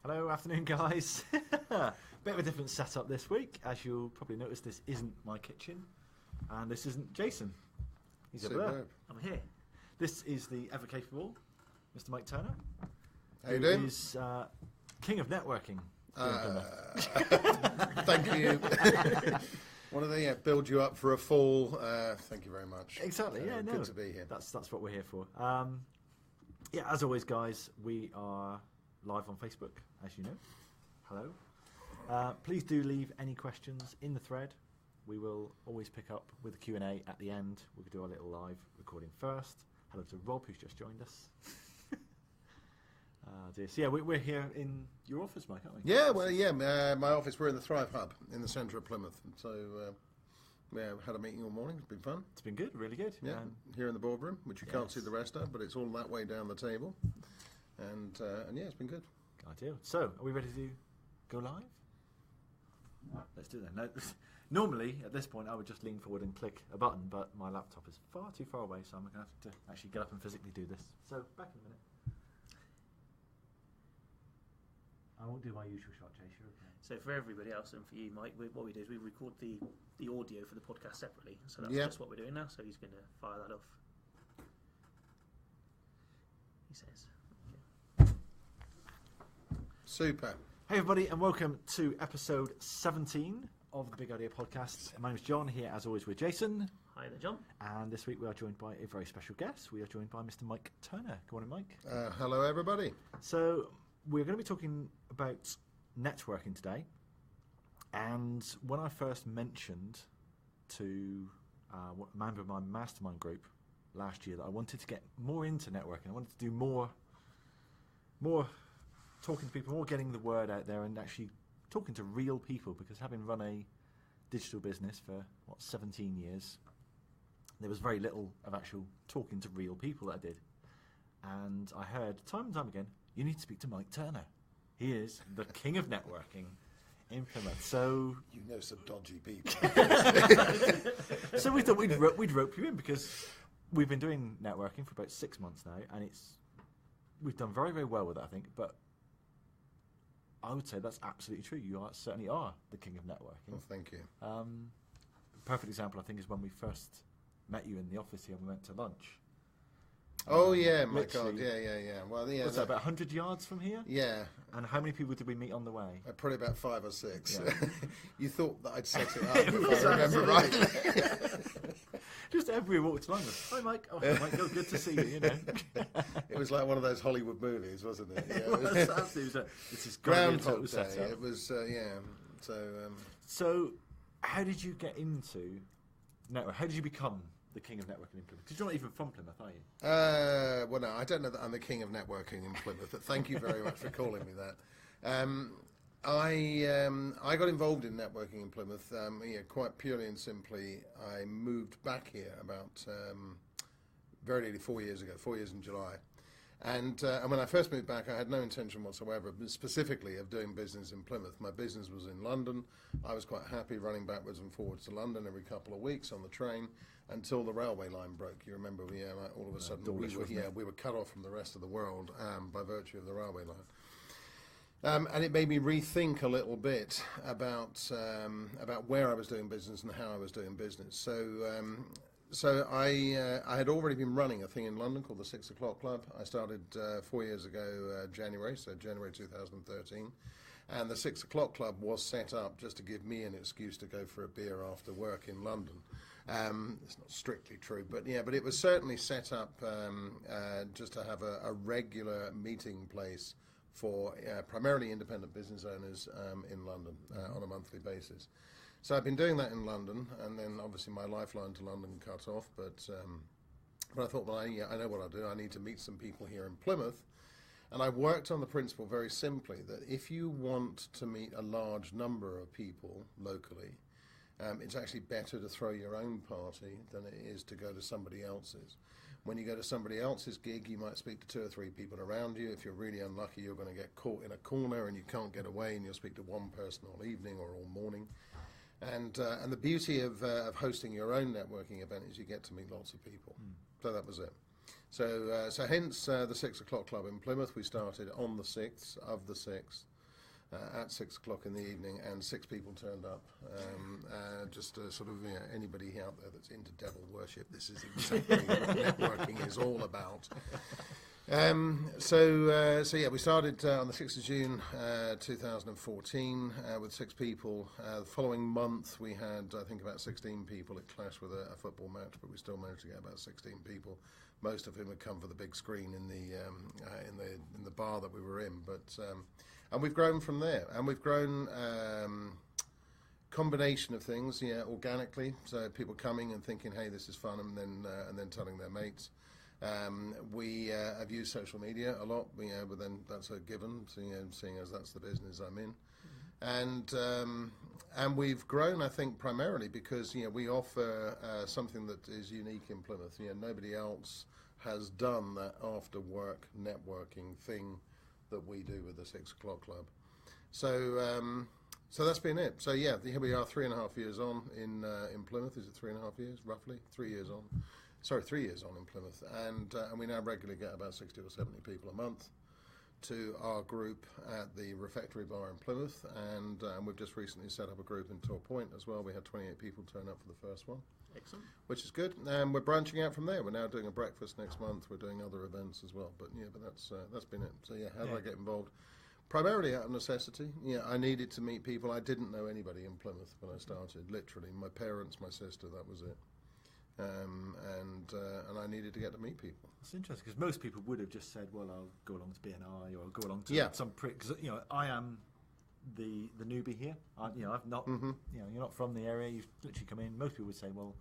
Hello, afternoon, guys. Bit of a different setup this week. As you'll probably notice, this isn't my kitchen, and this isn't Jason. He's over there. I'm here. This is the ever capable Mr. Mike Turner. How you doing? He's king of networking. Thank you. What do they build you up for a fall? Thank you very much. Exactly. Yeah, no. Good to be here. That's what we're here for. Yeah, as always, guys, we are live on Facebook, as you know. Hello. Please do leave any questions in the thread. We will always pick up with a Q&A at the end. We'll do our little live recording first. Hello to Rob, who's just joined us. Dear. So yeah, we're here in your office, Mike, aren't we? Yeah, well, yeah. My office, we're in the Thrive Hub in the centre of Plymouth. So, yeah, had a meeting all morning. It's been fun. It's been good, really good. Yeah, here in the boardroom, which you can't see the rest of, but it's all that way down the table. And yeah, it's been good. Ideal. So, are we ready to go live? Let's do that. No, normally, at this point, I would just lean forward and click a button, but my laptop is far too far away, so I'm going to have to actually get up and physically do this. So, back in a minute. I won't do my usual shot, Chase. You're okay. So for everybody else and for you, Mike, what we do is we record the audio for the podcast separately. So that's just what we're doing now. So he's going to fire that off. He says. Okay. Super. Hey everybody, and welcome to episode 17 of the Big Idea Podcast. My name is John, here as always with Jason. Hi there, John. And this week we are joined by a very special guest. We are joined by Mr. Mike Turner. Good morning, Mike. Hello, everybody. So we're going to be talking about networking today. And when I first mentioned to a member of my mastermind group last year that I wanted to get more into networking, I wanted to do more talking to people, more getting the word out there and actually talking to real people, because having run a digital business for, 17 years, there was very little of actual talking to real people that I did. And I heard time and time again, you need to speak to Mike Turner. He is the king of networking in Plymouth. So you know some dodgy people. So we thought we'd rope you in, because we've been doing networking for about 6 months now, and we've done very, very well with it, I think. But I would say that's absolutely true. You certainly are the king of networking. Well, thank you. Perfect example, I think, is when we first met you in the office here and we went to lunch. Oh, yeah, my God, yeah. Well, yeah. What's that, about 100 yards from here? Yeah. And how many people did we meet on the way? Probably about 5 or 6. Yeah. You thought that I'd set it up, if I remember right. Just everyone walked along us. Hi, Mike. Oh, hi, Mike. Oh, good to see you, you know. It was like one of those Hollywood movies, wasn't it? Yeah. It was this is Groundhog Day. It was, yeah. So, how did you get into network? How did you become the king of networking in Plymouth? Because you're not even from Plymouth, are you? Well, no, I don't know that I'm the king of networking in Plymouth, but thank you very much for calling me that. I got involved in networking in Plymouth, quite purely and simply. I moved back here about very nearly 4 years ago, 4 years in July. And when I first moved back, I had no intention whatsoever, specifically of doing business in Plymouth. My business was in London. I was quite happy running backwards and forwards to London every couple of weeks on the train until the railway line broke. You remember, all of a sudden we were cut off from the rest of the world by virtue of the railway line. And it made me rethink a little bit about where I was doing business and how I was doing business. So I had already been running a thing in London called the 6 o'clock Club. I started 4 years ago, January 2013. And the 6 o'clock Club was set up just to give me an excuse to go for a beer after work in London. It's not strictly true, but it was certainly set up just to have a regular meeting place for primarily independent business owners in London on a monthly basis. So I've been doing that in London, and then obviously my lifeline to London cut off. But I thought, well, I know what I'll do. I need to meet some people here in Plymouth. And I worked on the principle very simply that if you want to meet a large number of people locally, it's actually better to throw your own party than it is to go to somebody else's. When you go to somebody else's gig, you might speak to 2 or 3 people around you. If you're really unlucky, you're going to get caught in a corner and you can't get away, and you'll speak to one person all evening or all morning. And the beauty of hosting your own networking event is you get to meet lots of people. So that was it. So hence the 6 o'clock Club in Plymouth. We started on the 6th of the 6th at 6 o'clock in the evening, and 6 people turned up. Just sort of anybody out there that's into devil worship, this is exactly what networking is all about. So yeah, we started on the 6th of June 2014 with 6 people. The following month we had, I think, about 16 people. It clashed with a football match, but we still managed to get about 16 people, most of whom had come for the big screen in the bar that we were in. But and we've grown from there, and we've grown combination of things, organically. So people coming and thinking, hey, this is fun, and then telling their mates. We have used social media a lot, but then that's a given, so, seeing as that's the business I'm in. And we've grown, I think, primarily because we offer something that is unique in Plymouth. Nobody else has done that after-work networking thing that we do with the 6 o'clock club. So that's been it. So yeah, here we are, 3.5 years on in Plymouth. Is it 3.5 years, roughly? 3 years on. Sorry, 3 years on in Plymouth, and we now regularly get about 60 or 70 people a month to our group at the Refectory Bar in Plymouth, and we've just recently set up a group in Tor Point as well. We had 28 people turn up for the first one. Excellent. Which is good, and we're branching out from there. We're now doing a breakfast next month. We're doing other events as well, but that's been it. So yeah, how did I get involved? Primarily out of necessity. I needed to meet people. I didn't know anybody in Plymouth when I started, literally. My parents, my sister, that was it. And I needed to get to meet people. It's interesting because most people would have just said, "Well, I'll go along to BNI or I'll go along to some prick." Because I am the newbie here. I've not. You're not from the area. You've literally come in. Most people would say, "Well,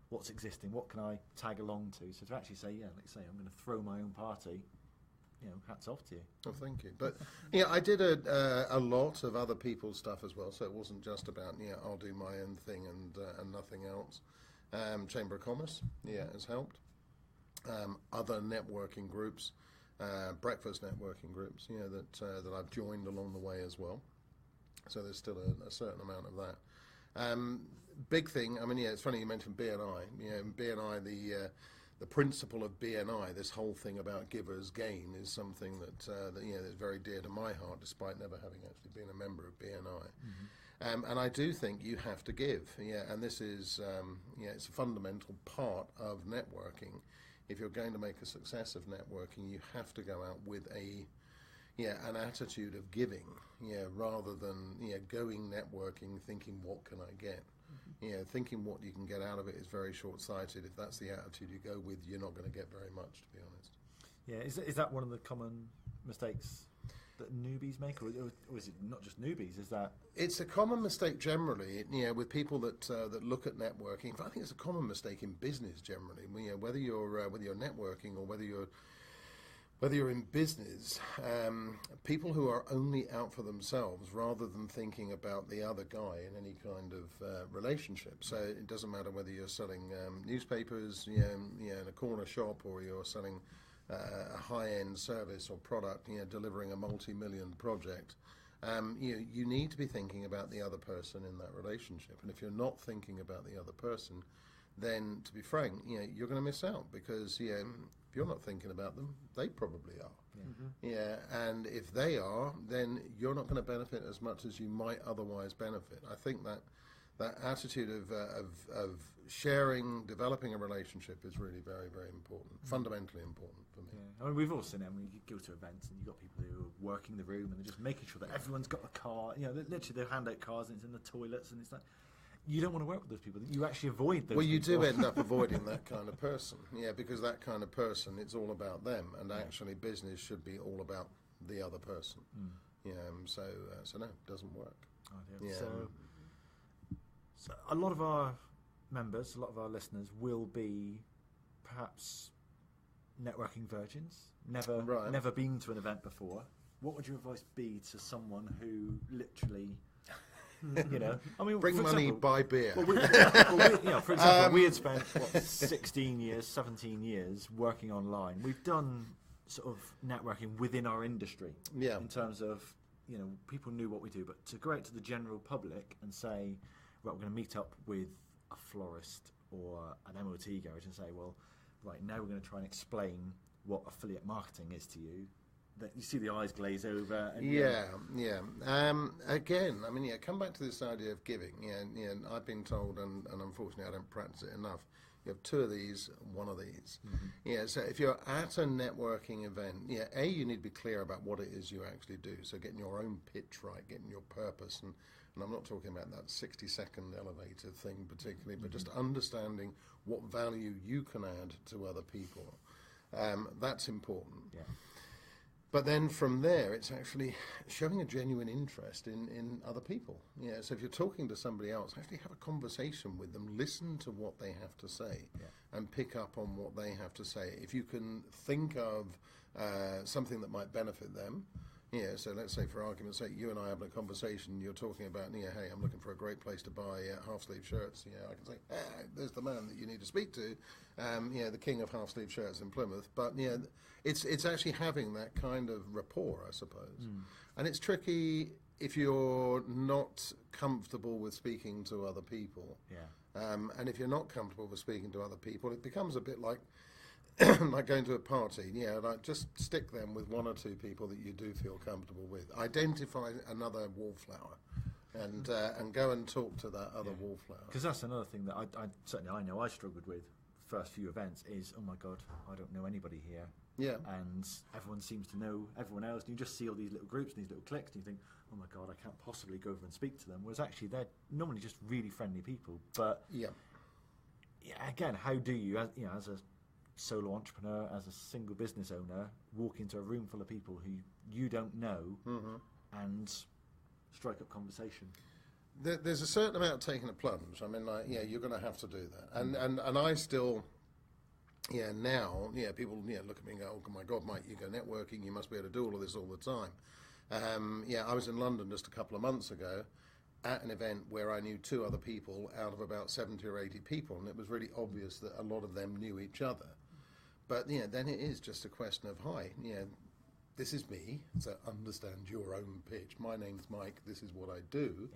what's existing? What can I tag along to?" So to actually say, let's say I'm going to throw my own party. Hats off to you. Oh, thank you. But I did a lot of other people's stuff as well. So it wasn't just about I'll do my own thing and nothing else. Chamber of Commerce, has helped. Other networking groups, breakfast networking groups, that I've joined along the way as well. So there's still a certain amount of that. Big thing. I mean, it's funny you mentioned BNI. In BNI, the principle of BNI, this whole thing about givers gain, is something that is very dear to my heart, despite never having actually been a member of BNI. And I do think you have to give, and this is, it's a fundamental part of networking. If you're going to make a success of networking, you have to go out with an attitude of giving, rather than, going networking thinking, what can I get? Thinking what you can get out of it is very short-sighted. If that's the attitude you go with, you're not going to get very much, to be honest. Yeah, is that one of the common mistakes that newbies make, or is it not just newbies? Is that it's a common mistake generally, with people that look at networking. I think it's a common mistake in business generally. Whether you're networking or whether you're in business, people who are only out for themselves rather than thinking about the other guy in any kind of relationship. So it doesn't matter whether you're selling newspapers, in a corner shop, or you're selling a high-end service or product, delivering a multi-million project. You need to be thinking about the other person in that relationship. And if you're not thinking about the other person, then, to be frank, you're going to miss out, because if you're not thinking about them, they probably are. And if they are, then you're not going to benefit as much as you might otherwise benefit. I think that attitude of sharing, developing a relationship is really very, very important, fundamentally important for me. Yeah. I mean, we've all seen it when you go to events and you've got people who are working the room and they're just making sure that everyone's got a car. Literally they hand out cars and it's in the toilets, and it's like, you don't want to work with those people. You actually avoid those people. You do end up avoiding that kind of person, because that kind of person, it's all about them, and actually business should be all about the other person. So no, it doesn't work. So a lot of our members, a lot of our listeners will be perhaps networking virgins, never been to an event before. What would your advice be to someone who literally, I mean, bring money, buy beer? For example, we had spent 16 years, 17 years working online. We've done sort of networking within our industry, in terms of people knew what we do, but to go out to the general public and say, right, we're going to meet up with a florist or an MOT garage and say, well, right, now we're going to try and explain what affiliate marketing is to you. that you see the eyes glaze over. And, Again, I mean, come back to this idea of giving. I've been told, and unfortunately I don't practice it enough, you have two of these, one of these. So if you're at a networking event, you need to be clear about what it is you actually do. So getting your own pitch right, getting your purpose, and I'm not talking about that 60-second elevator thing particularly, but just understanding what value you can add to other people. That's important. Yeah. But then from there, it's actually showing a genuine interest in other people. So if you're talking to somebody else, actually have a conversation with them, listen to what they have to say, and pick up on what they have to say. If you can think of something that might benefit them, so let's say for argument's sake, you and I having a conversation, you're talking about, hey, I'm looking for a great place to buy half-sleeve shirts. I can say, there's the man that you need to speak to, the king of half-sleeve shirts in Plymouth. But it's actually having that kind of rapport, I suppose. And it's tricky if you're not comfortable with speaking to other people. And if you're not comfortable with speaking to other people, it becomes a bit like like going to a party, like just stick them with one or two people that you do feel comfortable with. Identify another wallflower, and go and talk to that other wallflower. Because that's another thing that I know I struggled with first few events is, oh my God, I don't know anybody here. And everyone seems to know everyone else, and you just see all these little groups and these little cliques, and you think, oh my God, I can't possibly go over and speak to them. Whereas actually they're normally just really friendly people. But again, how do you, as a solo entrepreneur, as a single business owner, walk into a room full of people who you don't know and strike up conversation? There's a certain amount of taking a plunge. I mean, you're going to have to do that. And I still, now, people, look at me and go, oh my God, Mike, you go networking, you must be able to do all of this all the time. I was in London just a couple of months ago at an event where I knew two other people out of about 70 or 80 people, and it was really obvious that a lot of them knew each other. But, then it is just a question of, hi, this is me, so understand your own pitch. My name's Mike, this is what I do.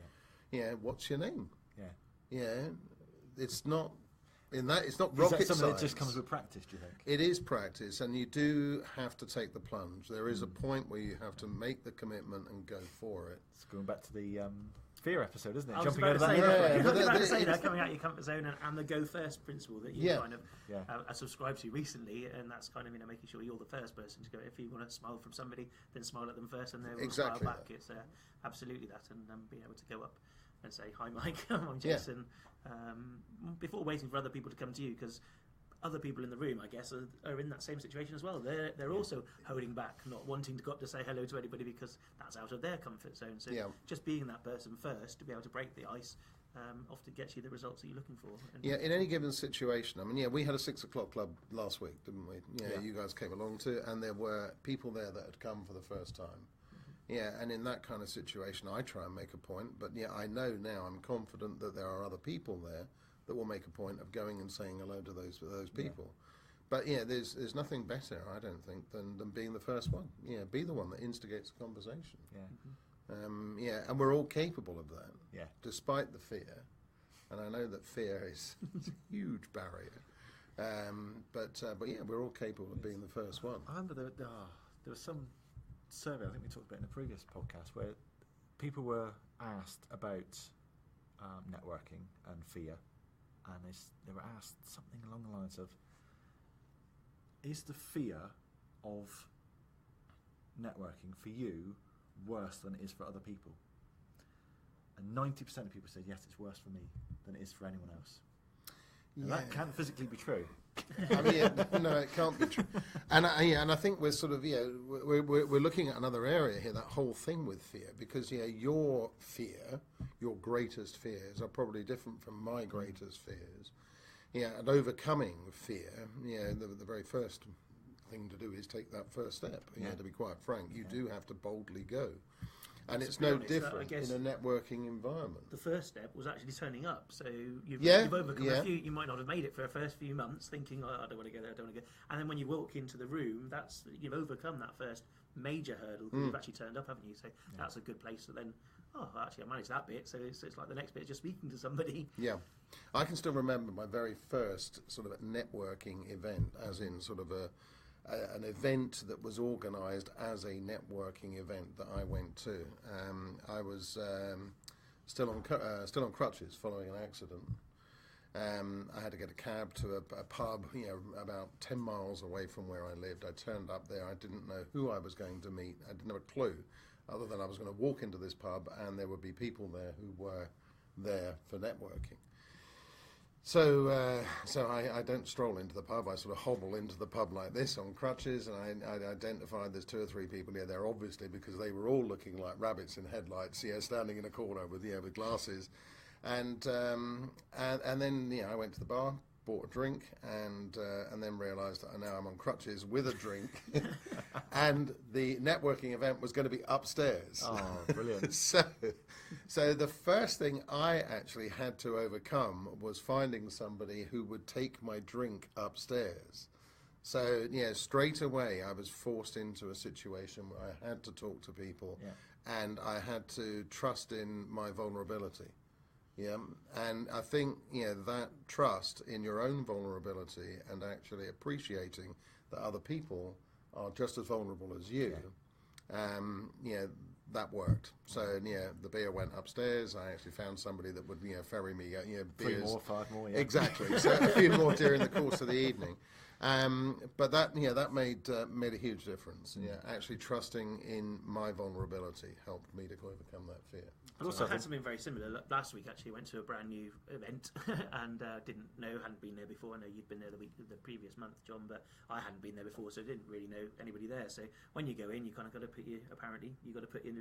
What's your name? It's not, it's not rocket science. Is that something that just comes with practice, do you think? It is practice, and you do have to take the plunge. There is a point where you have to make the commitment and go for it. It's going back to the fear episode, isn't it? Jumping out of that. Coming out of your comfort zone and the go first principle that you kind of subscribed to recently, and that's kind of making sure you're the first person to go. If you want to smile from somebody, then smile at them first, and they will smile back. It's absolutely that, and being able to go up and say, "Hi, Mike, I'm Jason," before waiting for other people to come to you, because other people in the room, I guess, are in that same situation as well. They're also holding back, not wanting to go up to say hello to anybody because that's out of their comfort zone. So just being that person first to be able to break the ice often gets you the results that you're looking for. In any given situation. I mean, we had a 6 o'clock club last week, didn't we? You guys came along to, and there were people there that had come for the first time. And in that kind of situation, I try and make a point. But I know now, I'm confident that there are other people there that will make a point of going and saying hello to those people. But there's nothing better, I don't think, than being the first one. Be the one that instigates the conversation. And we're all capable of that. Despite the fear, and I know that fear is a huge barrier. But we're all capable of being the first one. I remember there was some survey, I think we talked about in a previous podcast, where people were asked about networking and fear. And they were asked something along the lines of, is the fear of networking for you worse than it is for other people? And 90% of people said, yes, it's worse for me than it is for anyone else. And that can't physically be true. I mean, no, it can't be true. And I think we're sort of, we're looking at another area here, that whole thing with fear, because, your fear, your greatest fears are probably different from my greatest fears. And overcoming fear, the very first thing to do is take that first step. To be quite frank, you do have to boldly go. And it's no different in a networking environment. The first step was actually turning up. So you've overcome a few. You might not have made it for the first few months, thinking, "Oh, I don't want to go there. I don't want to go." And then when you walk into the room, you've overcome that first major hurdle. You've actually turned up, haven't you? So that's a good place. So then, actually, I managed that bit. So it's like the next bit is just speaking to somebody. Yeah, I can still remember my very first sort of networking event, as in sort of an event that was organised as a networking event that I went to. I was still on crutches following an accident. I had to get a cab to a pub, about 10 miles away from where I lived. I turned up there. I didn't know who I was going to meet. I didn't have a clue, other than I was going to walk into this pub and there would be people there who were there for networking. So I don't stroll into the pub. I sort of hobble into the pub like this on crutches, and I identified there's 2 or 3 people here there, obviously, because they were all looking like rabbits in headlights, standing in a corner with glasses. And then I went to the bar, bought a drink, and then realised that now I'm on crutches with a drink, and the networking event was going to be upstairs. Oh, brilliant! So the first thing I actually had to overcome was finding somebody who would take my drink upstairs. So straight away I was forced into a situation where I had to talk to people, and I had to trust in my vulnerability. Yeah, and I think that trust in your own vulnerability and actually appreciating that other people are just as vulnerable as you, that worked. So the beer went upstairs. I actually found somebody that would ferry me beers. 3 more, 5 more. Yeah. Exactly. So a few more during the course of the evening. But that made a huge difference. Actually trusting in my vulnerability helped me to overcome that fear. But also, I had something very similar. Last week, actually, I went to a brand new event and hadn't been there before. I know you'd been there the previous month, John, but I hadn't been there before, so I didn't really know anybody there. So when you go in, you kind of got to put your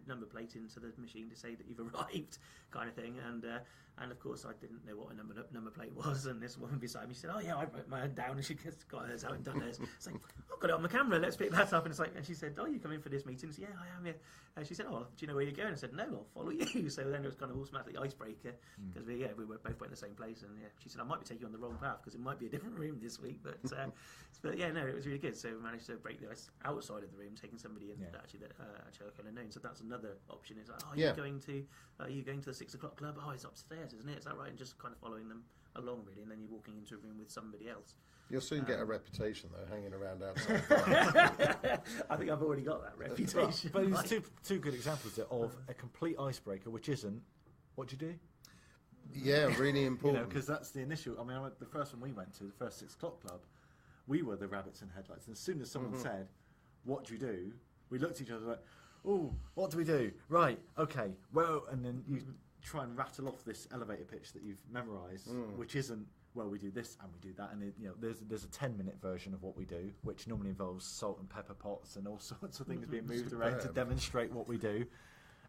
number plate into the machine to say that you've arrived, kind of thing. And of course, I didn't know what a number plate was. And this woman beside me said, "Oh yeah, I wrote mine down," and she got hers out and done hers. It's like, I've got it on the camera. Let's pick that up. And she said, "Oh, you come in for this meeting?" I said, "Yeah, I am. Yeah." And she said, "Oh, do you know where you're going?" I said, "No, I'll follow you." So then it was kind of automatically icebreaker because we were both went the same place. And she said, "I might be taking you on the wrong path because it might be a different room this week." But it was really good. So we managed to break the ice outside of the room, taking somebody in that actually I kind of known. So that's another option. Is like, "Oh, are you going to the 6 o'clock club? Oh, it's upstairs, isn't it? Is that right?" And just kind of following them along really, and then you're walking into a room with somebody else. You'll soon get a reputation though, hanging around outside. I think I've already got that reputation. But there's two good examples there of a complete icebreaker, which isn't what do you do. Yeah, really important. Because that's the initial. I mean, the first one we went to, the first 6 o'clock club, we were the rabbits in headlights. And as soon as someone said, "What do you do?" we looked at each other like, "Oh, what do we do? Right, okay, well," and then you try and rattle off this elevator pitch that you've memorised, which isn't, "Well, we do this and we do that," and there's a 10-minute version of what we do, which normally involves salt and pepper pots and all sorts of things being moved around to demonstrate what we do,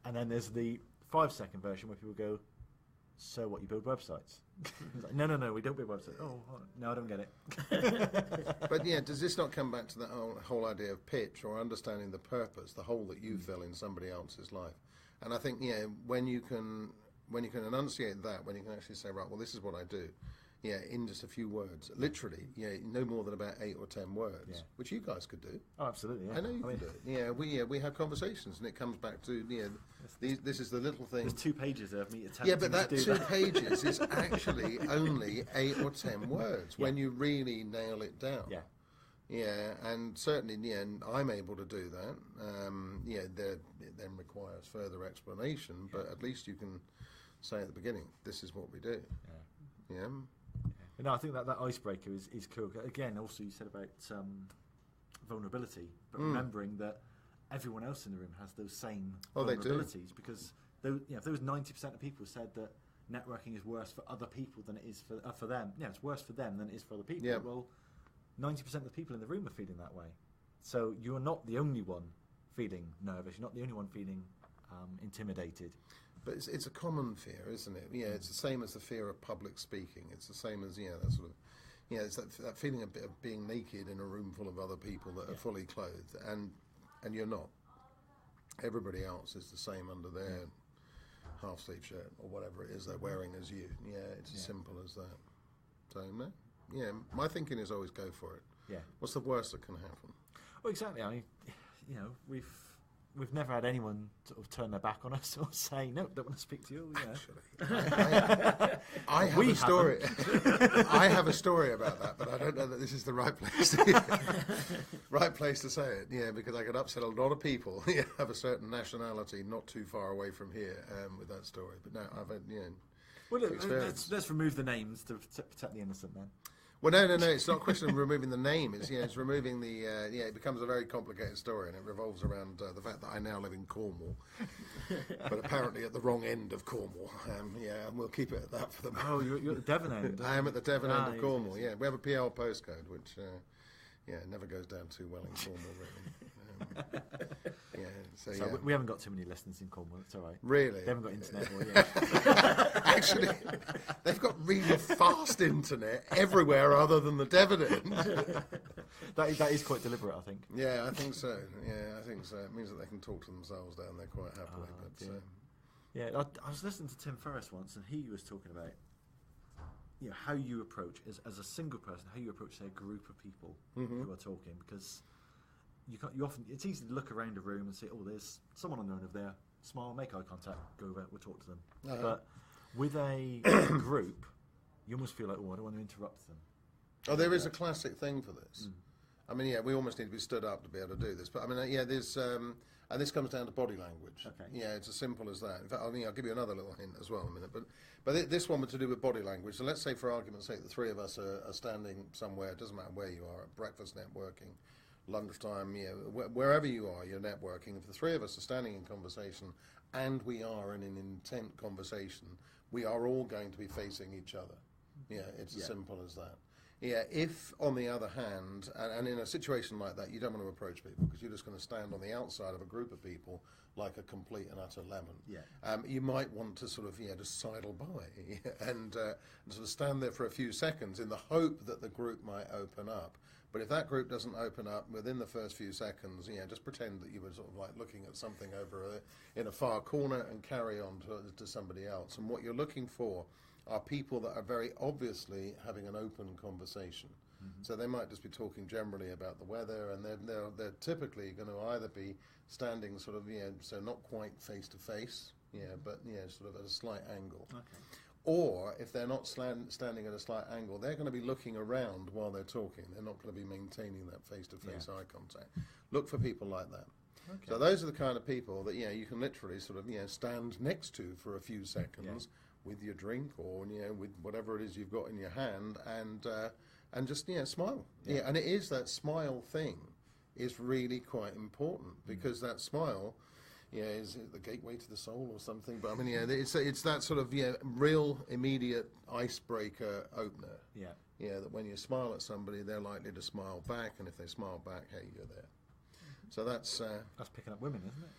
and then there's the 5-second version where people go, "So what, you build websites?" It's like, no, we don't build websites. Oh, no, I don't get it. But does this not come back to that whole idea of pitch or understanding the purpose, the hole that you fill in somebody else's life? And I think when you can enunciate that, when you can actually say, right, well, this is what I do, in just a few words, literally, no more than about 8 or 10 words, which you guys could do. Oh, absolutely. Yeah. I know you can do it. We have conversations, and it comes back to this is the little thing. There's 2 pages of me attempting. Yeah, but that 2 pages is actually only 8 or 10 words when you really nail it down. Yeah. Yeah, and certainly, I'm able to do that. It then requires further explanation, but at least you can say at the beginning, this is what we do. Yeah. No, I think that icebreaker is cool. Again, also you said about vulnerability, but remembering that everyone else in the room has those same vulnerabilities. Because if there was 90% of people said that networking is worse for other people than it is for them, it's worse for them than it is for other people. Yeah. Well, 90% of the people in the room are feeling that way. So you're not the only one feeling nervous. You're not the only one feeling intimidated. But it's a common fear, isn't it? Yeah, it's the same as the fear of public speaking. It's the same as that sort of, it's that feeling of being naked in a room full of other people that are fully clothed, and you're not. Everybody else is the same under their half-sleeve shirt or whatever it is they're wearing as you. Yeah, it's as simple as that. So my thinking is always go for it. Yeah. What's the worst that can happen? Well, exactly. I mean, we've never had anyone sort of turn their back on us or say, no, don't want to speak to you. I have a story. I have a story about that, but I don't know that this is the right place to say it. Yeah, because I could upset a lot of people of a certain nationality not too far away from here with that story. But no, I've had, well, let's remove the names to protect the innocent then. Well, no. It's not a question of removing the name. It's removing the. It becomes a very complicated story, and it revolves around the fact that I now live in Cornwall, but apparently at the wrong end of Cornwall. And we'll keep it at that for the moment. Oh, you're at the Devon end. I am at the Devon end of Cornwall. Yeah, we have a PL postcode, which never goes down too well in Cornwall, really. So we haven't got too many listeners in Cornwall. It's all right. Really? They haven't got internet yet. Actually, they've got really fast internet everywhere other than the Devon end. That is quite deliberate, I think. Yeah, I think so. It means that they can talk to themselves down there quite happily. I was listening to Tim Ferriss once, and he was talking about how you approach as a single person, how you approach, say, a group of people who are talking, because you often, it's easy to look around a room and say, oh, there's someone unknown over there, smile, make eye contact, go over, we'll talk to them. But with a group, you almost feel like, oh, I don't want to interrupt them. Oh, there is a classic thing for this. I mean, we almost need to be stood up to be able to do this. But I mean, there's, and this comes down to body language. Okay. Yeah, it's as simple as that. In fact, I'll give you another little hint as well in a minute. But this one was to do with body language. So let's say, for argument's sake, the three of us are standing somewhere. It doesn't matter where you are, at breakfast networking, lunchtime, wherever you are, you're networking. If the three of us are standing in conversation and we are in an intent conversation, we are all going to be facing each other. It's as simple as that. If, on the other hand, and in a situation like that, you don't want to approach people because you're just going to stand on the outside of a group of people like a complete and utter lemon. You might want to sort of, just sidle by and sort of stand there for a few seconds in the hope that the group might open up. But if that group doesn't open up within the first few seconds, just pretend that you were sort of like looking at something over in a far corner and carry on to somebody else. And what you're looking for are people that are very obviously having an open conversation. So they might just be talking generally about the weather, and they're typically going to either be standing sort of, so not quite face to face, but sort of at a slight angle. Okay. Or if they're not standing at a slight angle, they're going to be looking around while they're talking. They're not going to be maintaining that face-to-face eye contact. Look for people like that. Okay. So those are the kind of people that you can literally sort of stand next to for a few seconds with your drink or with whatever it is you've got in your hand and just smile. And it is that smile thing is really quite important because that smile. Is it the gateway to the soul or something? But I mean, it's that sort of real immediate icebreaker opener. That when you smile at somebody, they're likely to smile back, and if they smile back, hey, you're there. So that's picking up women, isn't it?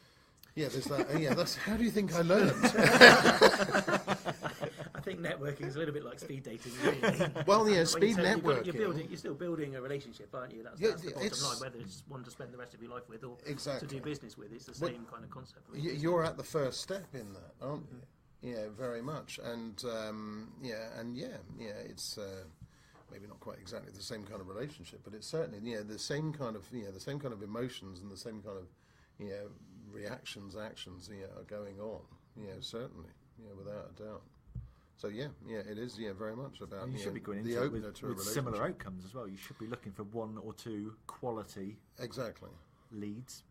Yeah, there's that. That's how do you think I learned? I think networking is a little bit like speed dating, really. Well, speed networking. You're still building a relationship, aren't you? That's the bottom line. Whether it's one to spend the rest of your life with or to do business with, it's the same kind of concept. Really. You're at the first step in that, aren't you? Yeah, very much. And it's maybe not quite exactly the same kind of relationship, but it's certainly the same kind of emotions and the same kind of reactions, actions are going on. Certainly, without a doubt. So it is very much about you should be going into it with similar outcomes as well. You should be looking for one or two quality leads.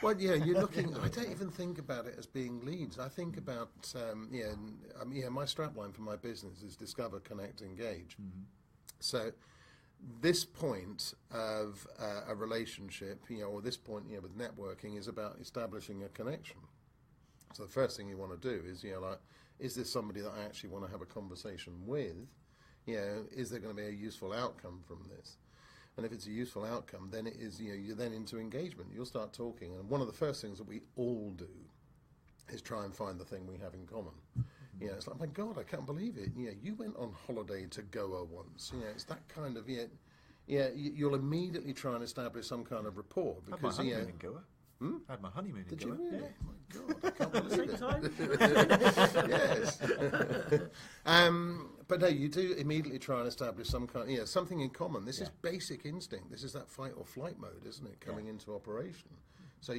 Well, you're looking. I don't even think about it as being leads. I think about my strapline for my business is discover, connect, engage. So this point of a relationship, or this point, with networking, is about establishing a connection. So the first thing you want to do is, is this somebody that I actually want to have a conversation with? Is there going to be a useful outcome from this? And if it's a useful outcome, then it is, you're then into engagement. You'll start talking, and one of the first things that we all do is try and find the thing we have in common. It's like, my God, I can't believe it. You went on holiday to Goa once. It's that kind of, you'll immediately try and establish some kind of rapport. Because, I had my honeymoon in Goa. I had my honeymoon in Goa. Did you really? Yeah. Oh, my God, I can't believe it. Yes. But no, you do immediately try and establish some kind, something in common. This is basic instinct. This is that fight or flight mode, isn't it, coming into operation? So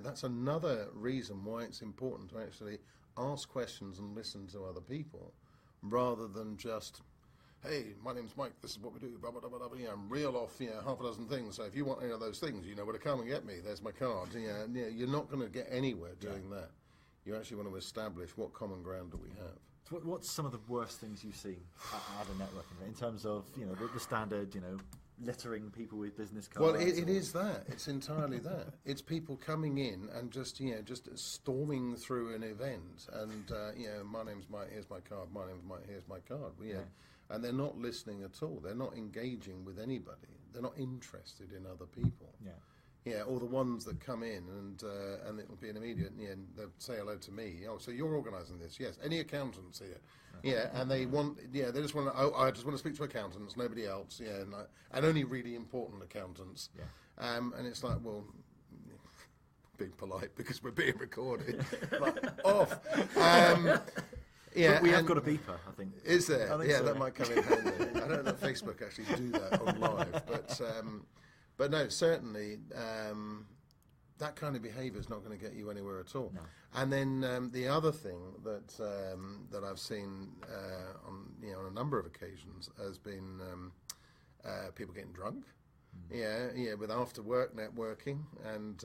that's another reason why it's important to actually ask questions and listen to other people, rather than just, hey, my name's Mike, this is what we do, blah, blah, blah, blah, blah, and reel off half a dozen things. So if you want any of those things, you know where to come and get me. There's my card. You're not going to get anywhere doing that. You actually want to establish what common ground do we have. So what's some of the worst things you've seen out of networking in terms of the standard littering people with business cards? Well, it is that. It's entirely that. It's people coming in and just storming through an event and my name's Mike, here's my card. My name's Mike, here's my card. And they're not listening at all. They're not engaging with anybody. They're not interested in other people. Or the ones that come in and it'll be an immediate, and they'll say hello to me. Oh, so you're organising this? Yes. Any accountants here? And they want, they just want to, I just want to speak to accountants, nobody else. And only really important accountants. And it's like, well, being polite because we're being recorded. Off. We have got a beeper, I think. Is there? I think so. That might come in handy. I don't know if Facebook actually do that on live, but no, certainly that kind of behaviour is not going to get you anywhere at all. No. And then the other thing that I've seen on a number of occasions has been people getting drunk. With after-work networking, and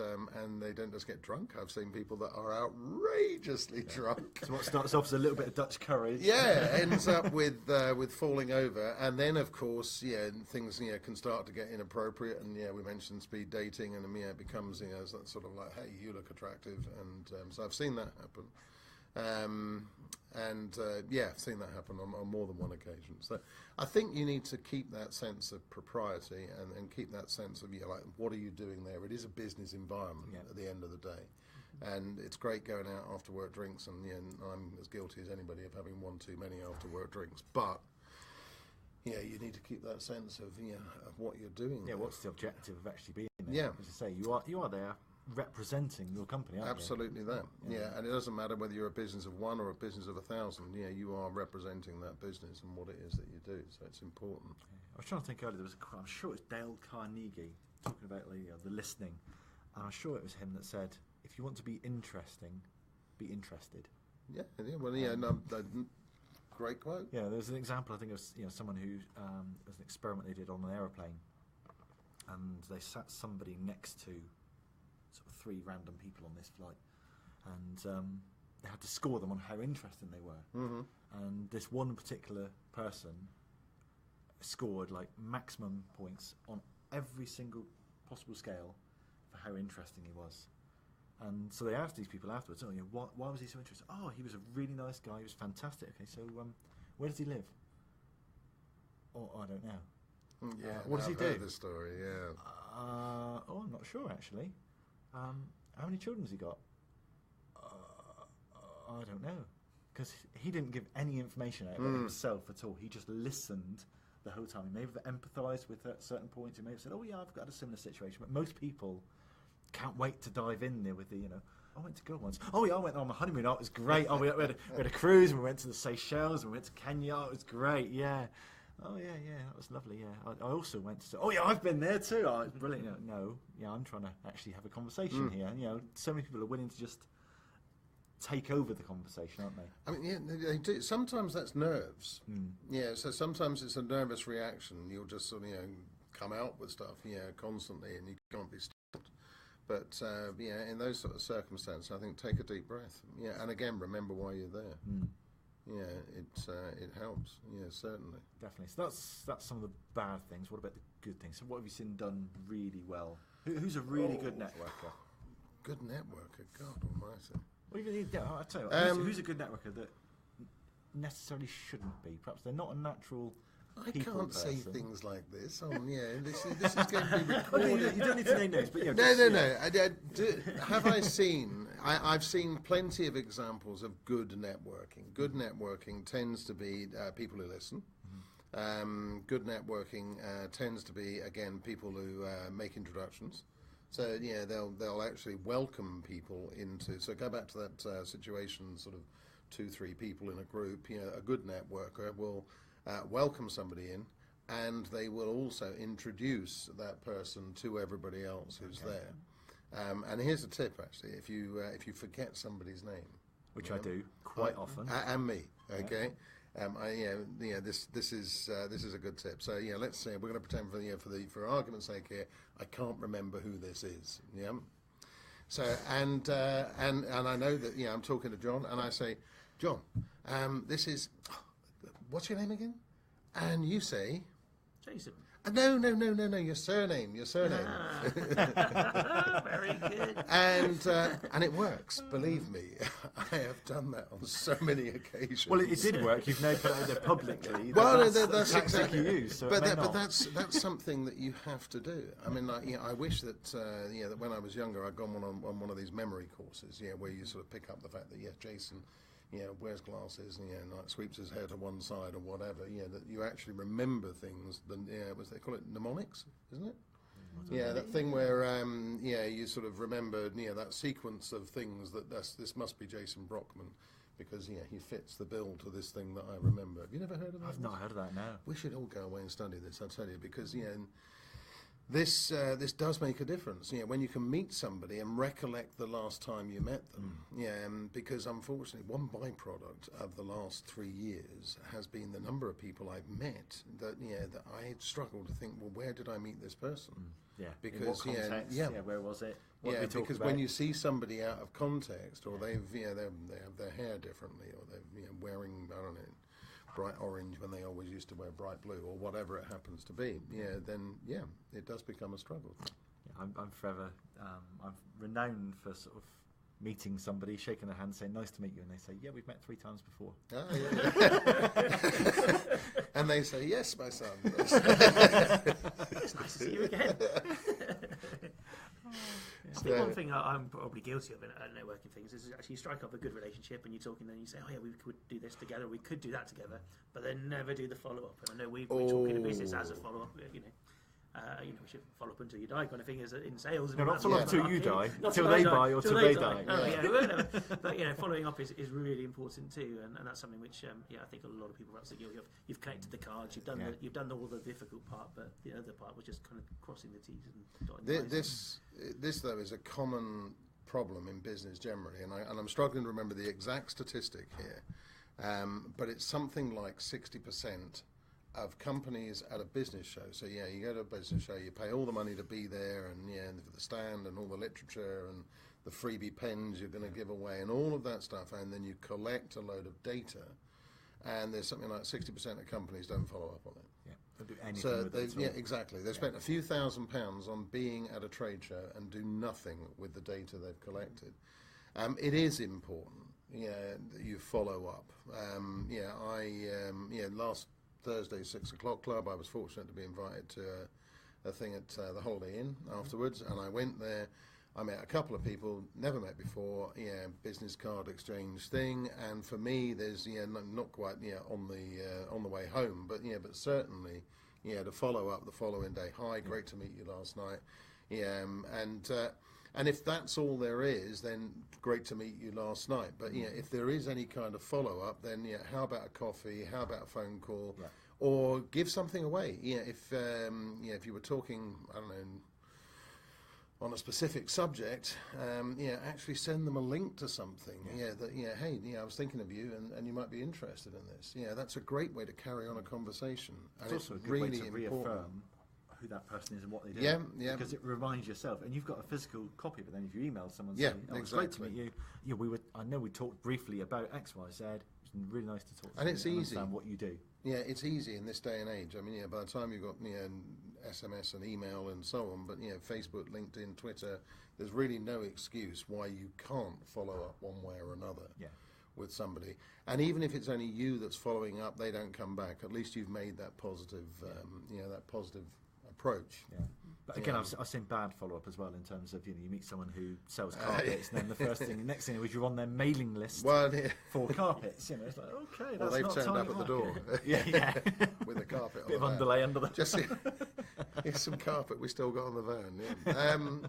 they don't just get drunk. I've seen people that are outrageously drunk. So what starts off as a little bit of Dutch courage, ends up with falling over, and then of course, things can start to get inappropriate, and we mentioned speed dating, and it becomes sort of like, hey, you look attractive, and so I've seen that happen. I've seen that happen on more than one occasion. So I think you need to keep that sense of propriety and keep that sense of, what are you doing there? It is a business environment at the end of the day. And it's great going out after work drinks, and I'm as guilty as anybody of having one too many after work drinks. But you need to keep that sense of what you're doing. What's the objective of actually being there? As you say, you are there representing your company, aren't Absolutely you? And it doesn't matter whether you're a business of one or a business of 1,000. You are representing that business and what it is that you do, so it's important. I was trying to think earlier, there was I'm sure it was Dale Carnegie talking about the listening, and I'm sure it was him that said, if you want to be interesting, be interested. Great quote. There's an example, I think it was someone who was an experiment they did on an aeroplane, and they sat somebody next to sort of 3 random people on this flight, and they had to score them on how interesting they were. And this one particular person scored like maximum points on every single possible scale for how interesting he was. And so they asked these people afterwards, why was he so interesting? Oh, he was a really nice guy, he was fantastic. Okay, so where does he live? Oh, I don't know. What does he do? I've heard the story, I'm not sure actually. How many children has he got? I don't know, because he didn't give any information out about himself at all. He just listened the whole time. He may have empathised with at certain points. He may have said, I've got a similar situation. But most people can't wait to dive in there with I went to go once. I went on my honeymoon. It was great. We had a cruise, and we went to the Seychelles, and we went to Kenya. It was great, that was lovely, I also went to... I've been there too. Oh, it's brilliant. I'm trying to actually have a conversation here. So many people are willing to just take over the conversation, aren't they? I mean, they do. Sometimes that's nerves. So sometimes it's a nervous reaction. You'll just sort of, come out with stuff, constantly, and you can't be stopped. But, in those sort of circumstances, I think take a deep breath. And again, remember why you're there. It helps. Certainly. Definitely. So that's some of the bad things. What about the good things? So what have you seen done really well? Who's a really good networker? Good networker? God almighty. Well, I'll tell you what, who's a good networker that necessarily shouldn't be? Perhaps they're not a natural... I can't say things like this. This is going to be recorded. You don't need to name names, but no. Have I seen? I've seen plenty of examples of good networking. Good networking tends to be people who listen. Good networking tends to be, again, people who make introductions. So they'll actually welcome people into. So go back to that situation, sort of 2-3 people in a group. A good networker will welcome somebody in, and they will also introduce that person to everybody else who's there. And here's a tip, actually: if you forget somebody's name, which I do quite often, and me, okay. This is a good tip. So let's say we're going to pretend for argument's sake here, I can't remember who this is. Yeah. So and I know that I'm talking to John, and I say, John, this is, what's your name again? And you say, Jason. No, your surname. Very good. And it works, believe me. I have done that on so many occasions. Well, it did work. You've now put it out there publicly. Well, that's exactly you use. So but that's something that you have to do. I mean, I wish that that when I was younger, I'd gone on one of these memory courses, where you sort of pick up the fact that Jason, wears glasses and like sweeps his hair to one side or whatever. That you actually remember things. They call it mnemonics, isn't it? That thing where you sort of remember that sequence of things this must be Jason Brockman because he fits the bill to this thing that I remember. Have you never heard of that? I've not heard of that. No. We should all go away and study this. I'll tell you because This does make a difference, when you can meet somebody and recollect the last time you met them. Because unfortunately, one byproduct of the last 3 years has been the number of people I've met that that I struggle to think, well, where did I meet this person? Because in what context? Where was it? What because about? When you see somebody out of context, or they have their hair differently, or they're wearing, I don't know, bright orange when they always used to wear bright blue, or whatever it happens to be, then it does become a struggle. I'm forever, I'm renowned for sort of meeting somebody, shaking their hand, saying nice to meet you, and they say, we've met 3 times before. And they say, yes, my son. It's nice to see you again. I think one thing I'm probably guilty of in networking things is actually you strike up a good relationship and you're talking, then you say, we could do this together, we could do that together, but then never do the follow-up. And I know we talk in business as a follow-up, we should follow up until you die kind of thing, as in sales. No, not follow up till you die, till they buy or till they die. But following up is really important too, and that's something which I think a lot of people perhaps you've connected the cards, you've done all the difficult part, but the other part was just kind of crossing the T's and dotting the I's. This though is a common problem in business generally, and I'm struggling to remember the exact statistic here, but it's something like 60% of companies at a business show. So you go to a business show, you pay all the money to be there, and for the stand and all the literature and the freebie pens you're going to give away and all of that stuff, and then you collect a load of data, and there's something like 60% of companies don't follow up on it. Don't do anything with it. Exactly. They've spent a few £1,000s on being at a trade show and do nothing with the data they've collected. It is important, that you follow up. Last Thursday, 6 o'clock club, I was fortunate to be invited to a thing at the Holiday Inn afterwards, and I went there. I met a couple of people never met before. Business card exchange thing, and for me, there's not quite on the way home, but certainly to follow up the following day. Hi, great to meet you last night. And if that's all there is, then great to meet you last night. But if there is any kind of follow up, then how about a coffee? How about a phone call? Or give something away? If you were talking, I don't know, on a specific subject, actually send them a link to something. Hey, I was thinking of you, and you might be interested in this. That's a great way to carry on a conversation. And it's also a good really way to reaffirm who that person is and what they do. Because it reminds yourself, and you've got a physical copy. But then if you email someone, saying, it's great to meet you. I know we talked briefly about X, Y, Z. It's really nice to talk to and you it's and easy. Understand what you do. It's easy in this day and age. I mean, by the time you've got SMS and email and so on, but Facebook, LinkedIn, Twitter, there's really no excuse why you can't follow up one way or another with somebody. And even if it's only you that's following up, they don't come back. At least you've made that positive, that positive approach. But again, I've seen bad follow-up as well in terms of, you meet someone who sells carpets and then the next thing is you're on their mailing list for carpets. It's like, okay, that's they've not turned up at the door. With a carpet on bit the of underlay under the... Just here's some carpet we still got on the van.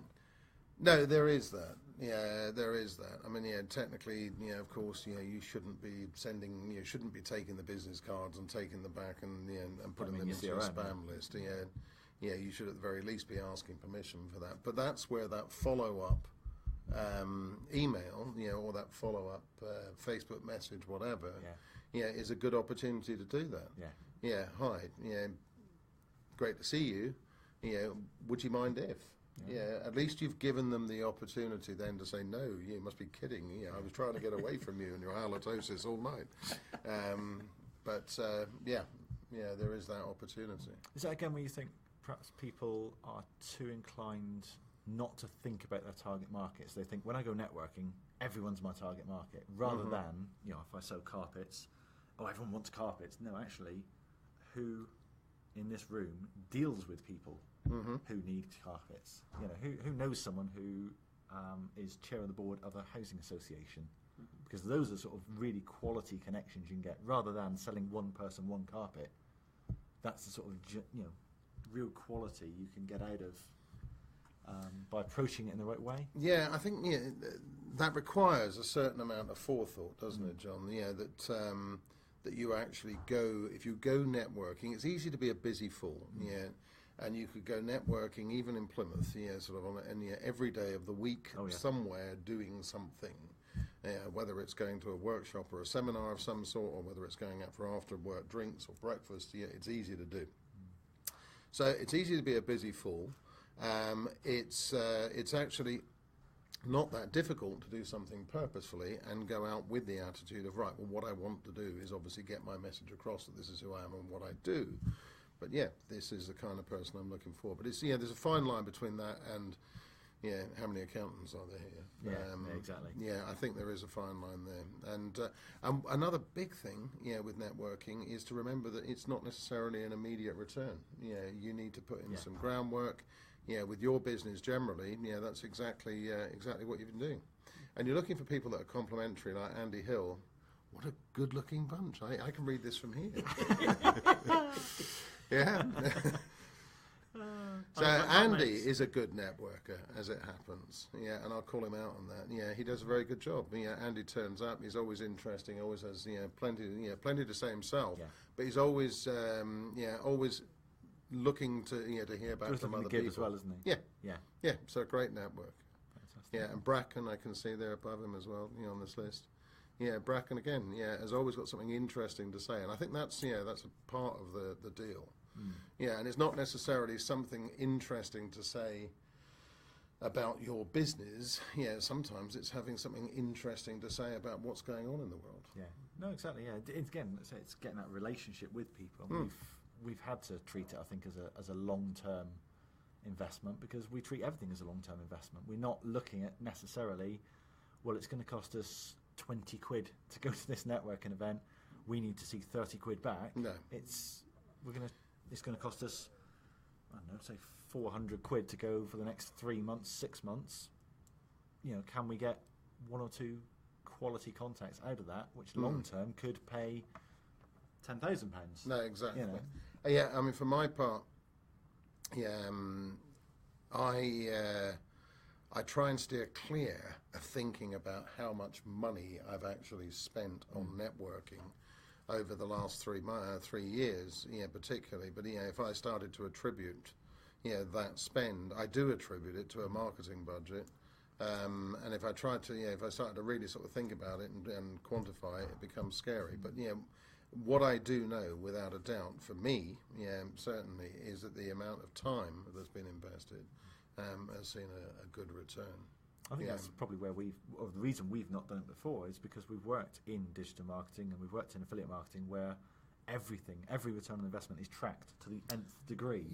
No, there is that. There is that. I mean, technically, of course, you shouldn't be taking the business cards and taking them back and putting them into your spam list. you should at the very least be asking permission for that. But that's where that follow-up email, or that follow-up Facebook message, whatever, is a good opportunity to do that. Hi, great to see you. Would you mind if? At least you've given them the opportunity then to say, no, you must be kidding. I was trying to get away from you and your halitosis all night. There is that opportunity. Is that again where you think perhaps people are too inclined not to think about their target markets? They think, when I go networking, everyone's my target market, rather than, if I sell carpets, everyone wants carpets. No, actually, who in this room deals with people who need carpets? Who knows someone who is chair of the board of a housing association? Because those are sort of really quality connections you can get, rather than selling one person one carpet. That's the sort of real quality you can get out of by approaching it in the right way. Yeah, I think that requires a certain amount of forethought, doesn't it, John? That you actually go, if you go networking, it's easy to be a busy fool, and you could go networking even in Plymouth, sort of on every day of the week, somewhere doing something, whether it's going to a workshop or a seminar of some sort, or whether it's going out for after work drinks or breakfast. It's easy to do. So it's easy to be a busy fool. It's actually not that difficult to do something purposefully and go out with the attitude of, right, well, what I want to do is obviously get my message across that this is who I am and what I do. But this is the kind of person I'm looking for. But it's there's a fine line between that and how many accountants are there here? Exactly. I think there is a fine line there. And another big thing, with networking is to remember that it's not necessarily an immediate return. You need to put in some groundwork. With your business generally, that's exactly what you've been doing. And you're looking for people that are complementary, like Andy Hill. What a good-looking bunch. I can read this from here. So Andy is a good networker, as it happens. And I'll call him out on that. He does a very good job. Andy turns up. He's always interesting. Always has plenty to say himself. But he's always always looking to hear back from other people as well, isn't he? Yeah. So a great network. Fantastic. And Bracken, I can see there above him as well, on this list. Bracken again, has always got something interesting to say, and I think that's a part of the deal. And it's not necessarily something interesting to say about your business. Sometimes it's having something interesting to say about what's going on in the world. No, exactly. It's getting that relationship with people. We've had to treat it, I think, as a long-term investment, because we treat everything as a long-term investment. We're not looking at necessarily, well, it's going to cost us 20 quid to go to this networking event. We need to see 30 quid back. No, it's going to cost us, I don't know, say 400 quid to go for the next 3 months, 6 months. Can we get one or two quality contacts out of that, which long-term could pay £10,000? No, exactly. I mean, for my part, I try and steer clear of thinking about how much money I've actually spent on networking over the last 3 years, particularly. But if I started to attribute, that spend, I do attribute it to a marketing budget. And if I tried to, if I started to really sort of think about it and quantify it, it becomes scary. But what I do know, without a doubt, for me, certainly, is that the amount of time that's been invested has seen a good return. I think that's probably where the reason we've not done it before is because we've worked in digital marketing and we've worked in affiliate marketing, where every return on investment is tracked to the nth degree.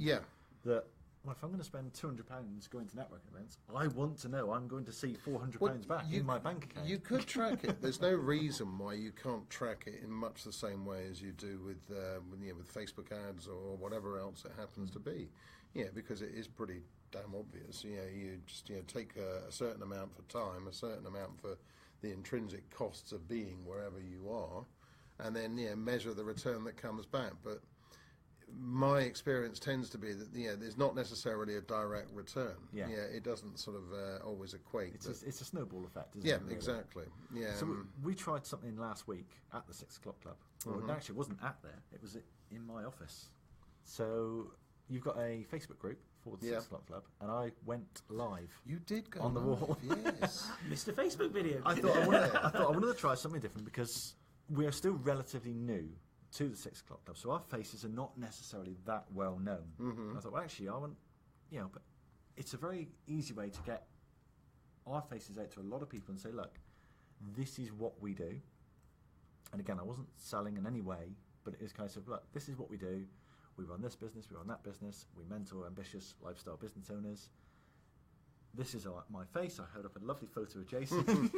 Well, if I'm going to spend £200 going to networking events, I want to know I'm going to see £400 back in my bank account. You could track it. There's no reason why you can't track it in much the same way as you do with Facebook ads or whatever else it happens to be. Because it is pretty damn obvious. You just take a certain amount for time, a certain amount for the intrinsic costs of being wherever you are, and then measure the return that comes back. But my experience tends to be that there's not necessarily a direct return. It doesn't sort of always equate. It's a snowball effect, isn't it? Really? Exactly. So we tried something last week at the 6 o'clock club. Well, it actually wasn't at there. It was in my office. So you've got a Facebook group for the 6 o'clock club, and I went live. You did go on the wall. Yes. Mr. Facebook video. I thought I wanted to try something different because we are still relatively new to the 6 o'clock club, so our faces are not necessarily that well known. I thought, well, actually, I want, but it's a very easy way to get our faces out to a lot of people and say, look, this is what we do. And again, I wasn't selling in any way, but it is kind of, look, this is what we do. We run this business, we run that business, we mentor ambitious lifestyle business owners. This is my face. I held up a lovely photo of Jason.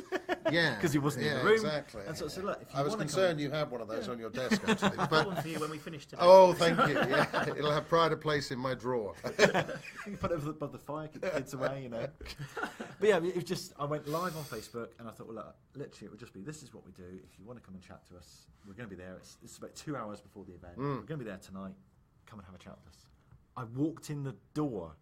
Yeah. Because he wasn't in the room. Exactly. And so I said, look, if you I was concerned you had one of those on your desk, actually. I've got one for you when we finish today. Oh, thank you. Yeah. It'll have pride of place in my drawer. You can put it above the fire, keep the kids away, But yeah, it was just, I went live on Facebook and I thought, well, look, literally it would just be, this is what we do. If you want to come and chat to us, we're going to be there. It's about 2 hours before the event. We're going to be there tonight. Come and have a chat with us. I walked in the door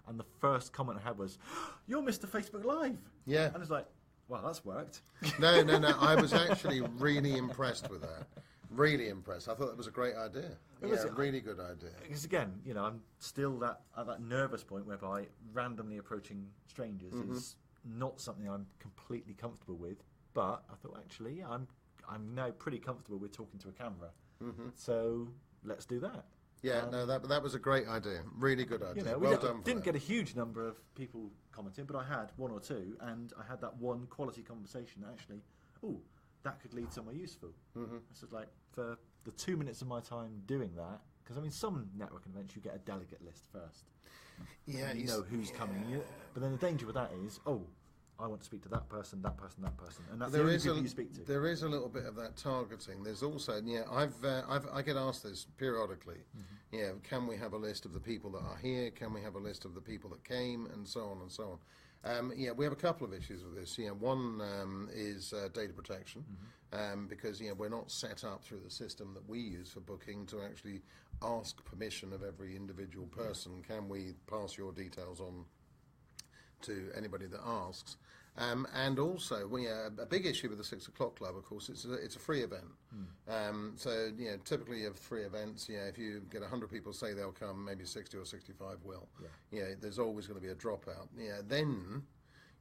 and the first comment I had was, you're Mr. Facebook Live. Yeah. And I was like, well, that's worked. No. I was actually really impressed with that. Really impressed. I thought that was a great idea. Really good idea. Because again, I'm still at that nervous point whereby randomly approaching strangers is not something I'm completely comfortable with. But I thought, actually, I'm now pretty comfortable with talking to a camera. So let's do that. Yeah, that was a great idea. Really good idea. Well done. Didn't get a huge number of people commenting, but I had one or two, and I had that one quality conversation that actually, that could lead somewhere useful. I was like, for the 2 minutes of my time doing that, because some networking events you get a delegate list first. Yeah, and you know who's coming. But then the danger with that is, I want to speak to that person, that person, that person, and that's the only people you speak to. There is a little bit of that targeting. There's also, I get asked this periodically. Can we have a list of the people that are here? Can we have a list of the people that came, and so on and so on. We have a couple of issues with this. One is data protection, because we're not set up through the system that we use for booking to actually ask permission of every individual person. Can we pass your details on to anybody that asks? And also, a big issue with the 6 o'clock club, of course, it's a free event. So typically you have free events. If you get 100 people say they'll come, maybe 60 or 65 will. There's always going to be a dropout. Then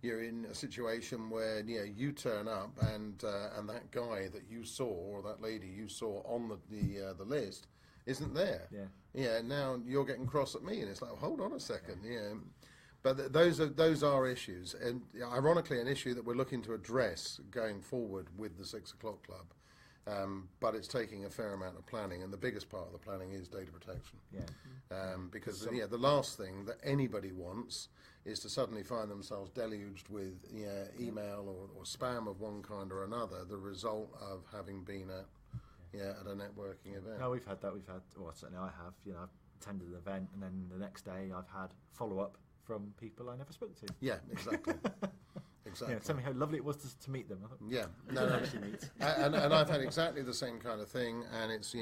you're in a situation where you turn up and that guy that you saw or that lady you saw on the list isn't there. Now you're getting cross at me, and it's like, hold on a second. But those are issues, and ironically, an issue that we're looking to address going forward with the 6 o'clock club. But it's taking a fair amount of planning, and the biggest part of the planning is data protection. Because the last thing that anybody wants is to suddenly find themselves deluged with email or spam of one kind or another, the result of having been at a networking event. No, we've had that. Certainly I have. I've attended an event, and then the next day I've had follow-up from people I never spoke to. Yeah, exactly. Exactly. Tell me how lovely it was to meet them. And I've had exactly the same kind of thing, and it's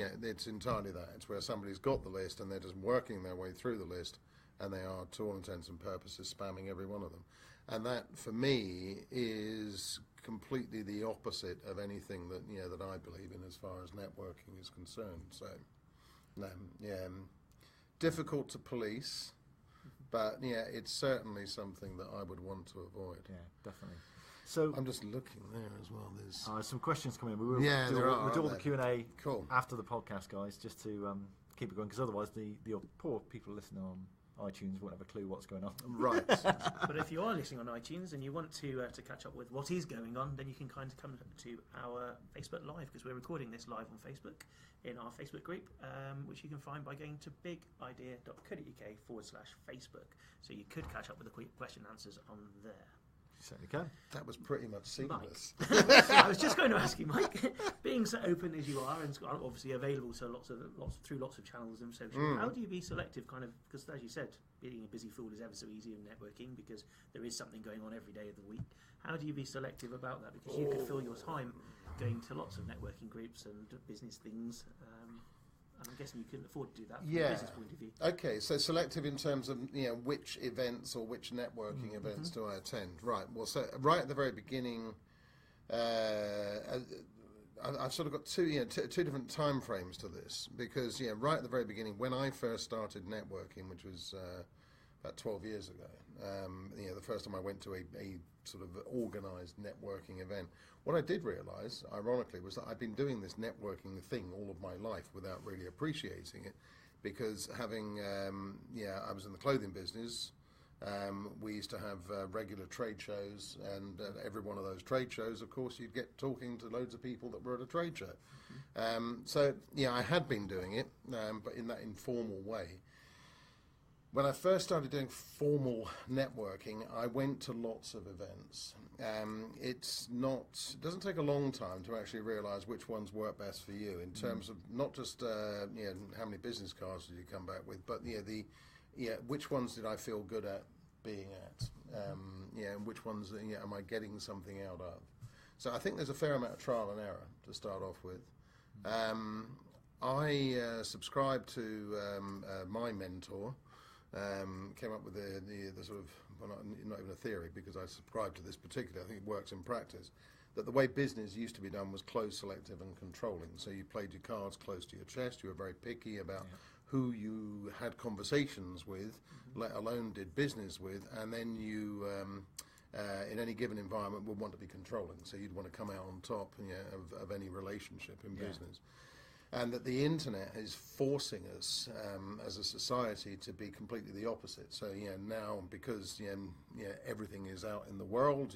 entirely that. It's where somebody's got the list and they're just working their way through the list, and they are, to all intents and purposes, spamming every one of them. And that, for me, is completely the opposite of anything that that I believe in as far as networking is concerned. So, difficult to police. But it's certainly something that I would want to avoid. Yeah, definitely. So I'm just looking there as well. There's some questions coming in. We'll do all the Q&A after the podcast, guys, just to keep it going, because otherwise the poor people listening on iTunes won't have a clue what's going on. Right. But if you are listening on iTunes and you want to catch up with what is going on, then you can kind of come to our Facebook Live, because we're recording this live on Facebook in our Facebook group, which you can find by going to bigidea.co.uk/Facebook. So you could catch up with the quick question and answers on there. You certainly can. That was pretty much seamless. I was just going to ask you, Mike, being so open as you are and obviously available to lots of channels and social, how do you be selective, kind of, because as you said, being a busy fool is ever so easy in networking because there is something going on every day of the week. How do you be selective about that? Because you could fill your time going to lots of networking groups and business things. And I'm guessing you couldn't afford to do that from a business point of view. Okay, so selective in terms of which events or which networking events do I attend? Right. Well, so right at the very beginning, I I've sort of got two different time frames to this, because right at the very beginning, when I first started networking, which was about 12 years ago, the first time I went to a sort of organised networking event, what I did realise, ironically, was that I'd been doing this networking thing all of my life without really appreciating it, because I was in the clothing business. We used to have regular trade shows, and every one of those trade shows, of course, you'd get talking to loads of people that were at a trade show. I had been doing it, but in that informal way. When I first started doing formal networking, I went to lots of events. It doesn't take a long time to actually realise which ones work best for you in terms of not just how many business cards did you come back with, but which ones did I feel good at being at? And which ones am I getting something out of? So I think there's a fair amount of trial and error to start off with. I subscribed to my mentor. Came up with the sort of, well, not even a theory, because I subscribe to this particularly, I think it works in practice, that the way business used to be done was close, selective and controlling. So you played your cards close to your chest, you were very picky about who you had conversations with, let alone did business with, and then you, in any given environment, would want to be controlling. So you'd want to come out on top of any relationship in business. And that the internet is forcing us as a society to be completely the opposite. So now, because everything is out in the world,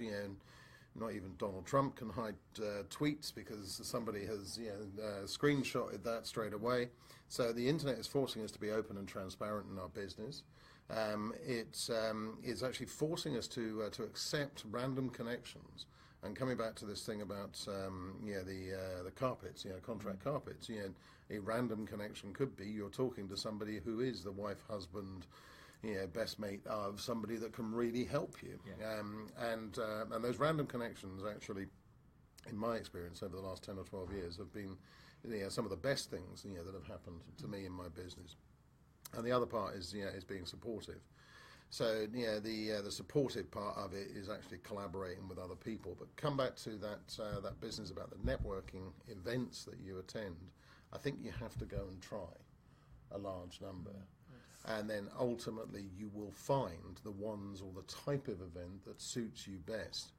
not even Donald Trump can hide tweets because somebody has screenshotted that straight away. So the internet is forcing us to be open and transparent in our business. It's actually forcing us to accept random connections. And coming back to this thing about the carpets, contract carpets, a random connection could be you're talking to somebody who is the wife, husband, best mate of somebody that can really help you. And those random connections actually, in my experience over the last 10 or 12 years, have been some of the best things that have happened to me in my business. And the other part is being supportive. So the supportive part of it is actually collaborating with other people. But come back to that business about the networking events that you attend. I think you have to go and try a large number, and then ultimately you will find the ones or the type of event that suits you best.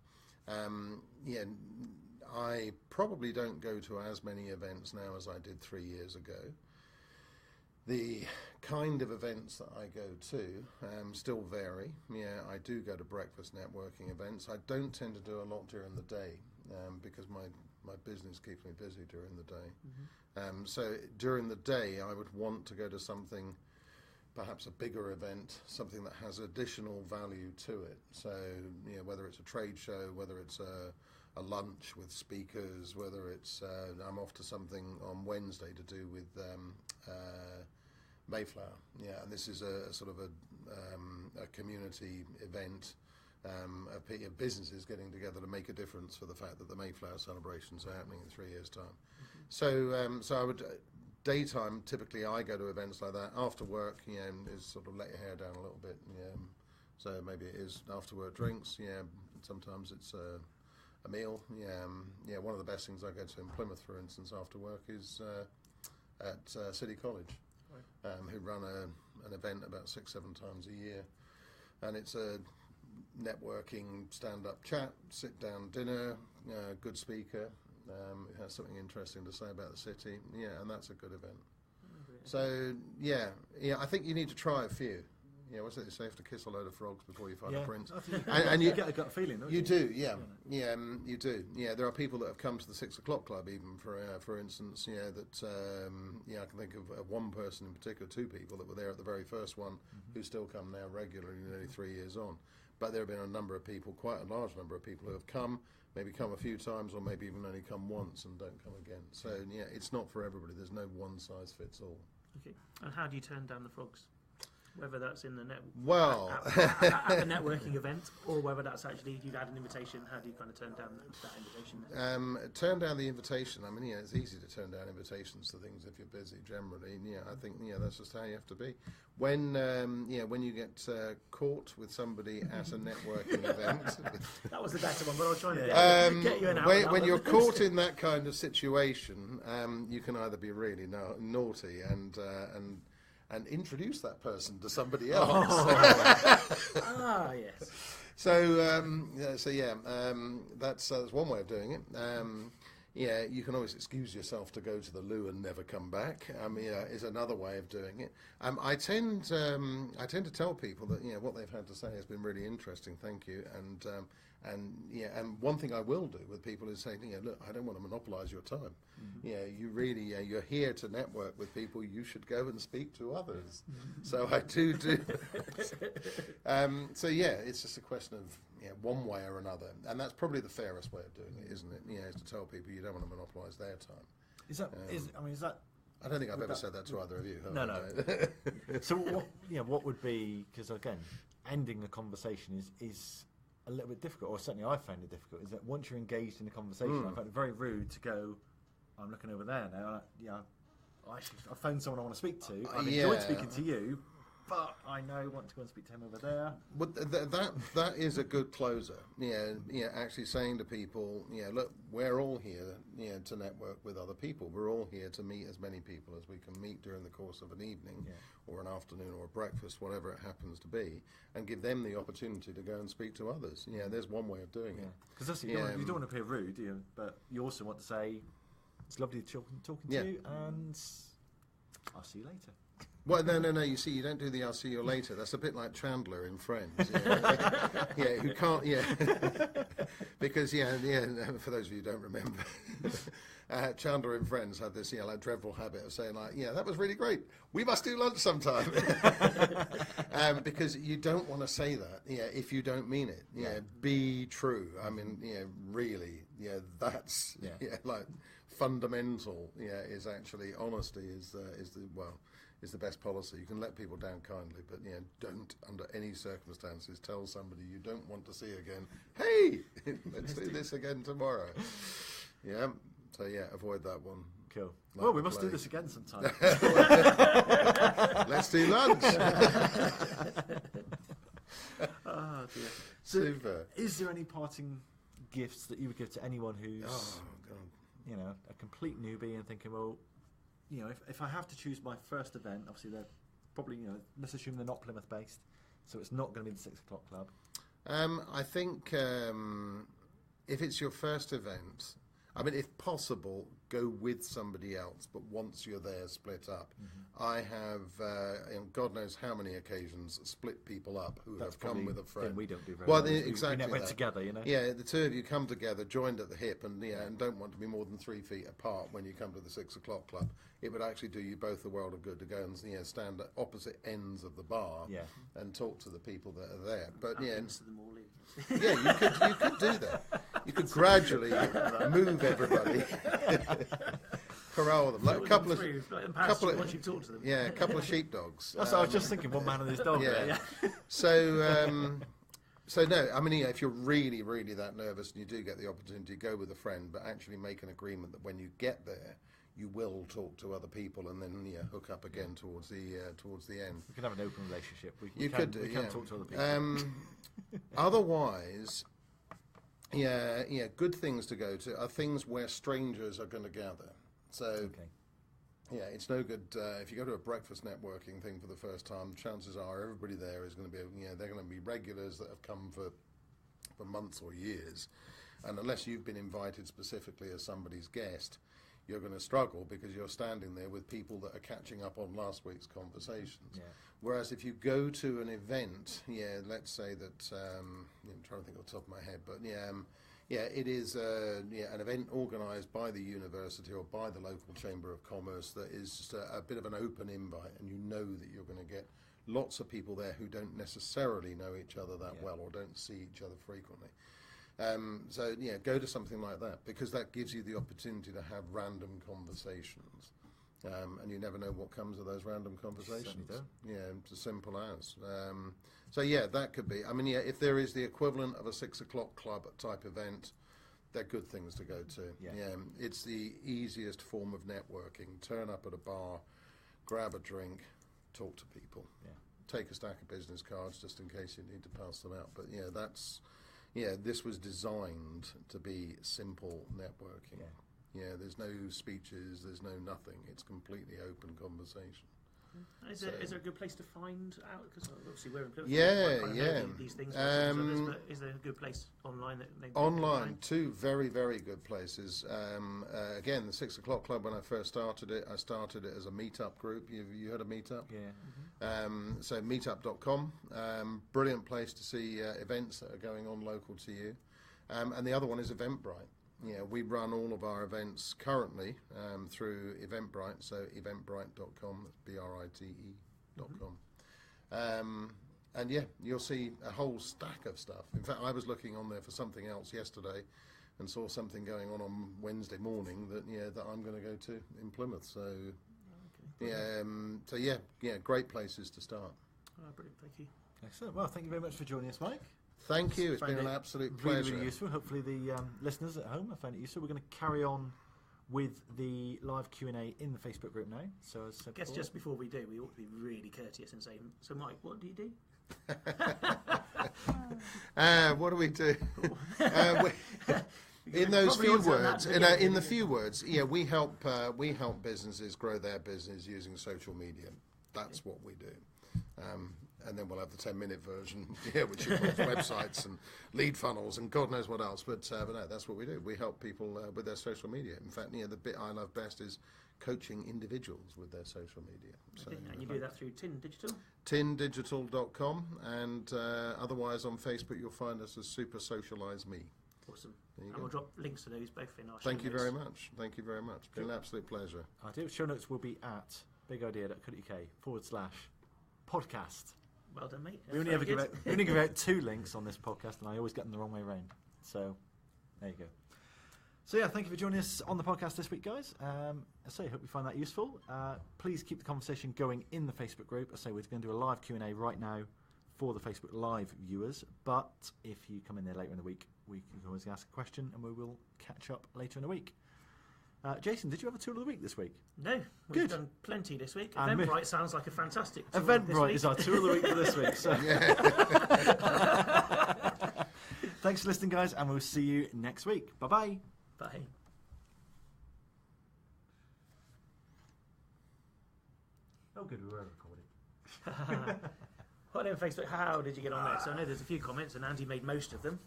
I probably don't go to as many events now as I did 3 years ago. The kind of events that I go to still vary. I do go to breakfast networking events. I don't tend to do a lot during the day because my business keeps me busy during the day. So during the day, I would want to go to something, perhaps a bigger event, something that has additional value to it. So whether it's a trade show, whether it's a lunch with speakers, whether it's I'm off to something on Wednesday to do with Mayflower, and this is a sort of a community event of businesses getting together to make a difference for the fact that the Mayflower celebrations are happening in 3 years' time. So I would daytime typically I go to events like that. After work, is sort of let your hair down a little bit. So maybe it is after work drinks. Sometimes it's a meal. One of the best things I go to in Plymouth, for instance, after work is at City College. Who run an event about 6-7 times a year, and it's a networking stand-up chat, sit-down dinner, good speaker who has something interesting to say about the city, and that's a good event. So I think you need to try a few. What's it they say? You have to kiss a load of frogs before you find a prince. And you get a gut feeling, don't you? You do, you do. There are people that have come to the 6 o'clock club, even for instance. That I can think of one person in particular, 2 people that were there at the very first one, who still come now regularly, nearly 3 years on. But there have been a number of people, quite a large number of people, who have come, maybe come a few times, or maybe even only come once and don't come again. So it's not for everybody. There's no one size fits all. Okay. And how do you turn down the frogs? whether that's in the at a networking event, or whether that's actually you've had an invitation. How do you kind of turn down that invitation? Turn down the invitation. I mean, it's easy to turn down invitations to things if you're busy. Generally, I think that's just how you have to be. When when you get caught with somebody at a networking event, that was the better one, but I was trying to get you an out. When you're caught in that kind of situation, you can either be really naughty and introduce that person to somebody else. Yes. That's one way of doing it. You can always excuse yourself to go to the loo and never come back. Is another way of doing it. I tend to tell people that what they've had to say has been really interesting. Thank you. And one thing I will do with people is say, look, I don't want to monopolise your time. Mm-hmm. You really, you're here to network with people. You should go and speak to others. Mm-hmm. So I do. It's just a question of one way or another, and that's probably the fairest way of doing it, isn't it? Is to tell people you don't want to monopolise their time. Is that? I don't think I've ever said that to either of you. No. So what would be? Because again, ending a conversation is a little bit difficult, or certainly I found it difficult, is that once you're engaged in a conversation, I found it very rude to go, I'm looking over there now. I found someone I want to speak to. I've enjoyed speaking to you, but I now want to go and speak to him over there. But that is a good closer. Actually saying to people, look, we're all here, to network with other people. We're all here to meet as many people as we can meet during the course of an evening, or an afternoon, or a breakfast, whatever it happens to be, and give them the opportunity to go and speak to others. There's one way of doing it. Because you don't want to appear rude, do you? But you also want to say, it's lovely talking to you, and I'll see you later. Well, no. You see, you don't do the "I'll see you later." That's a bit like Chandler in Friends. Who can't. Because for those of you who don't remember, Chandler in Friends had this dreadful habit of saying that was really great. We must do lunch sometime. Because you don't want to say that if you don't mean it. Be true. I mean, really. That's like fundamental. Is actually honesty is the best policy. You can let people down kindly, but don't under any circumstances tell somebody you don't want to see again, hey, let's do this again tomorrow. So avoid that one. Cool. Well, we must do this again sometime. Let's do lunch. Oh dear. So, super. Is there any parting gifts that you would give to anyone who's a complete newbie and thinking, well, if I have to choose my first event, obviously they're probably, let's assume they're not Plymouth based, so it's not going to be the 6 o'clock club. I think if it's your first event, I mean, if possible, go with somebody else, but once you're there, split up. Mm-hmm. I have, on God knows how many occasions, split people up who have come with a friend. We don't do very well. Exactly. We went together, Yeah, the two of you come together, joined at the hip, and don't want to be more than 3 feet apart when you come to the 6 o'clock club. It would actually do you both a world of good to go and stand at opposite ends of the bar and talk to the people that are there. But you could do that. You could gradually move everybody. Corral them like a couple of once you've talked to them. Yeah, a couple of sheepdogs. That's what I was just thinking. One man and his dog. Yeah. So no, I mean, if you're really, really that nervous and you do get the opportunity, go with a friend, but actually make an agreement that when you get there, you will talk to other people and then hook up again towards the end. We can have an open relationship. We can talk to other people. Otherwise, good things to go to are things where strangers are going to gather. So, it's no good if you go to a breakfast networking thing for the first time. Chances are everybody there is going to be, they're going to be regulars that have come for months or years, and unless you've been invited specifically as somebody's guest, you're going to struggle because you're standing there with people that are catching up on last week's conversations. Yeah. Whereas if you go to an event, let's say that I'm trying to think off the top of my head, but it is an event organised by the university or by the local chamber of commerce that is just a bit of an open invite, and you know that you're going to get lots of people there who don't necessarily know each other that well or don't see each other frequently. Go to something like that because that gives you the opportunity to have random conversations. And you never know what comes of those random conversations. Yeah, it's as simple as. So that could be. I mean, if there is the equivalent of a 6 o'clock club type event, they're good things to go to. It's the easiest form of networking. Turn up at a bar, grab a drink, talk to people. Take a stack of business cards just in case you need to pass them out. But this was designed to be simple networking. There's no speeches, there's no nothing. It's completely open conversation. Is there a good place to find out? Because obviously we're in Plymouth. These things. But is there a good place online that they online? Two very, very good places. Again, the 6 o'clock club. When I first started it, I started it as a meetup group. You heard of meetup? Yeah. So meetup.com. Brilliant place to see events that are going on local to you. And the other one is Eventbrite. We run all of our events currently through Eventbrite, so eventbrite.com, that's brite.com. And you'll see a whole stack of stuff. In fact, I was looking on there for something else yesterday and saw something going on Wednesday morning that I'm going to go to in Plymouth. So, great places to start. Brilliant, thank you. Excellent. Well, thank you very much for joining us, Mike. Thank you. It's been an absolute pleasure. Really useful. Hopefully the listeners at home have found it useful. We're going to carry on with the live Q&A in the Facebook group now. So as I guess just before we do, we ought to be really courteous and say, so Mike, what do you do? What do we do? In those few words, in the few words, we help businesses grow their business using social media. That's what we do. And then we'll have the 10-minute version, which involves websites and lead funnels and God knows what else. But no, that's what we do. We help people with their social media. In fact, the bit I love best is coaching individuals with their social media. So, and you do that through Tin Digital? tindigital.com, and otherwise on Facebook you'll find us as Super Socialise Me. Awesome. And we'll drop links to those both in our show notes. Thank you very much. Thank you very much. It's been an absolute pleasure. I do. Show notes will be at bigodea.co.uk/podcast. Well done, mate. We only give out 2 links on this podcast, and I always get them the wrong way around. So, there you go. So, thank you for joining us on the podcast this week, guys. I hope you find that useful. Please keep the conversation going in the Facebook group. We're going to do a live Q&A right now for the Facebook Live viewers. But if you come in there later in the week, we can always ask a question, and we will catch up later in the week. Jason, did you have a tool of the week this week? No, we've done plenty this week. Eventbrite sounds like a fantastic tool. Eventbrite is our tool of the week for this week. So. Thanks for listening, guys, and we'll see you next week. Bye-bye. Bye. Oh, good, we were recording. What on Facebook? How did you get on there? So I know there's a few comments, and Andy made most of them.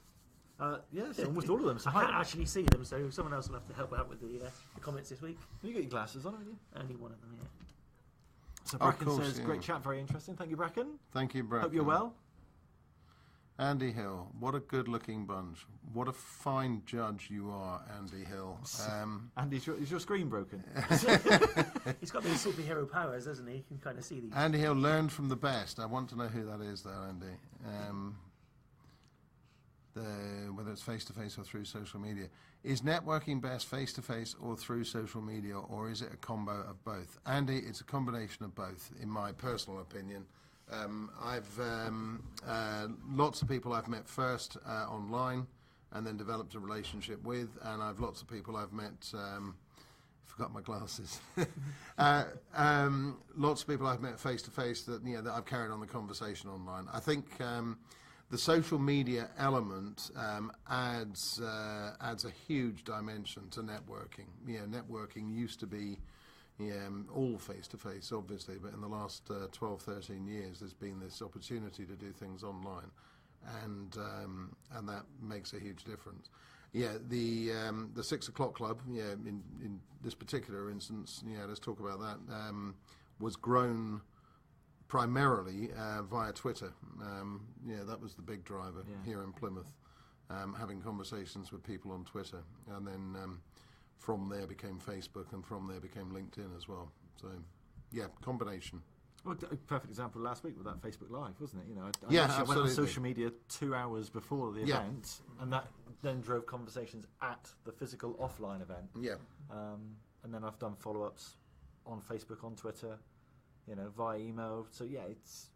Yes, almost all of them. So I can't actually see them, so someone else will have to help out with the comments this week. You got your glasses on, haven't you? Only one of them, yeah. So Bracken says, great chat, very interesting. Thank you, Bracken. Thank you, Bracken. Hope you're well. Andy Hill, what a good-looking bunch. What a fine judge you are, Andy Hill. Andy, is your screen broken? He's got these superhero powers, hasn't he? You can kind of see these. Andy Hill learned from the best. I want to know who that is, though, Andy. Whether it's face-to-face or through social media. Is networking best face-to-face or through social media, or is it a combo of both? Andy, it's a combination of both, in my personal opinion. I've lots of people I've met first online and then developed a relationship with, and I've lots of people I've met... forgot my glasses. Lots of people I've met face-to-face that that I've carried on the conversation online. I think... the social media element adds a huge dimension to networking. Networking used to be all face-to-face, obviously, but in the last 12, 13 years, there's been this opportunity to do things online, and that makes a huge difference. The 6 o'clock club, in this particular instance, let's talk about that, was grown primarily via Twitter. That was the big driver here in Plymouth, having conversations with people on Twitter. And then from there became Facebook, and from there became LinkedIn as well. So, combination. Well, a perfect example last week with that Facebook Live, wasn't it? I went on social media 2 hours before the event, and that then drove conversations at the physical offline event. Yeah. And then I've done follow-ups on Facebook, on Twitter, via email. So yeah, it's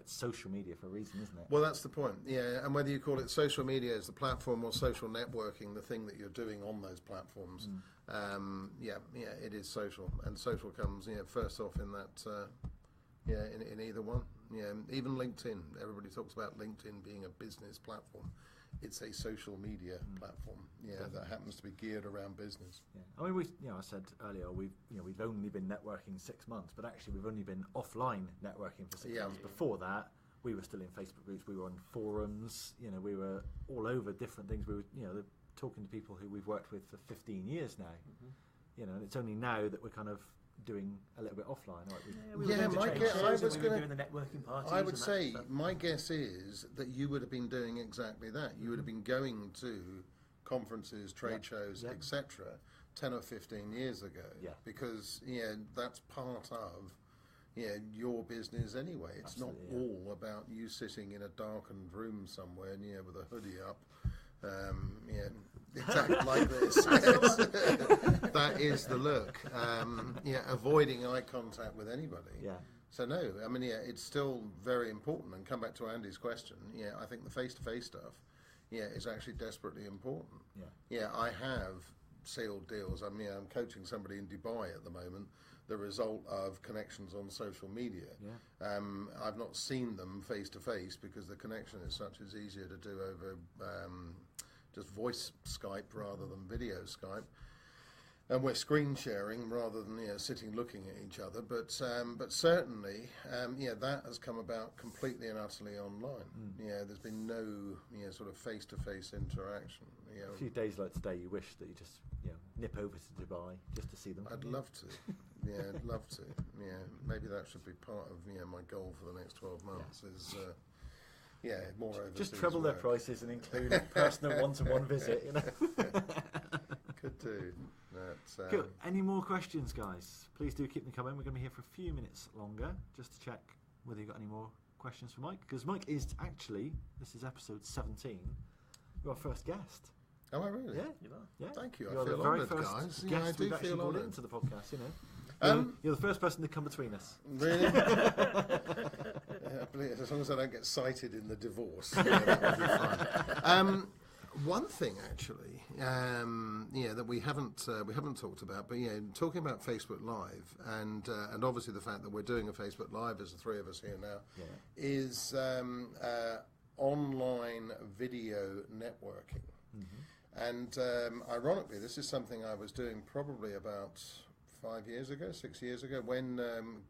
social media for a reason, isn't it? Well, that's the point. Yeah, and whether you call it social media as the platform or social networking, the thing that you're doing on those platforms, it is social, and social comes first off in that. In either one. Yeah, even LinkedIn. Everybody talks about LinkedIn being a business platform. It's a social media platform. Yeah, definitely. That happens to be geared around business. Yeah. I mean, I said earlier we've only been networking 6 months, but actually we've only been offline networking for 6 months. Before that, we were still in Facebook groups. We were on forums. We were all over different things. We were talking to people who we've worked with for 15 years now. Mm-hmm. And it's only now that we're kind of doing a little bit offline. Doing the networking parties. I would say my guess is that you would have been doing exactly that. You would have been going to conferences, trade shows, etc. 10 or 15 years ago. Yeah. Because that's part of your business anyway. It's not all about you sitting in a darkened room somewhere with a hoodie up. Exactly like this. Yes. That is the look. Avoiding eye contact with anybody. Yeah. So no, I mean, it's still very important. And come back to Andy's question. I think the face-to-face stuff, is actually desperately important. Yeah. I have sealed deals. I'm coaching somebody in Dubai at the moment. The result of connections on social media. Yeah. I've not seen them face-to-face because the connection is such it's easier to do over just voice Skype rather than video Skype. And we're screen sharing rather than sitting looking at each other. But certainly, that has come about completely and utterly online. There's been no sort of face-to-face interaction. A few days like today, you wish that you just nip over to Dubai just to see them. I'd love to. I'd love to. Maybe that should be part of my goal for the next 12 months. Is more overseas. Just treble their prices and include a personal one-to-one visit. Could do. Cool. Any more questions, guys? Please do keep them coming. We're going to be here for a few minutes longer just to check whether you've got any more questions for Mike. Because Mike is actually, this is episode 17, your first guest. Am I really? Yeah, you are. Yeah. Thank you. You're I feel the very honoured, first guys. guest I do we've actually feel brought honoured into the podcast. You're the first person to come between us. Really? As long as I don't get cited in the divorce, that would be fine. One thing, actually, that we haven't talked about, but talking about Facebook Live, and obviously the fact that we're doing a Facebook Live as the three of us here now, is online video networking. Mm-hmm. And ironically, this is something I was doing probably about 6 years ago, when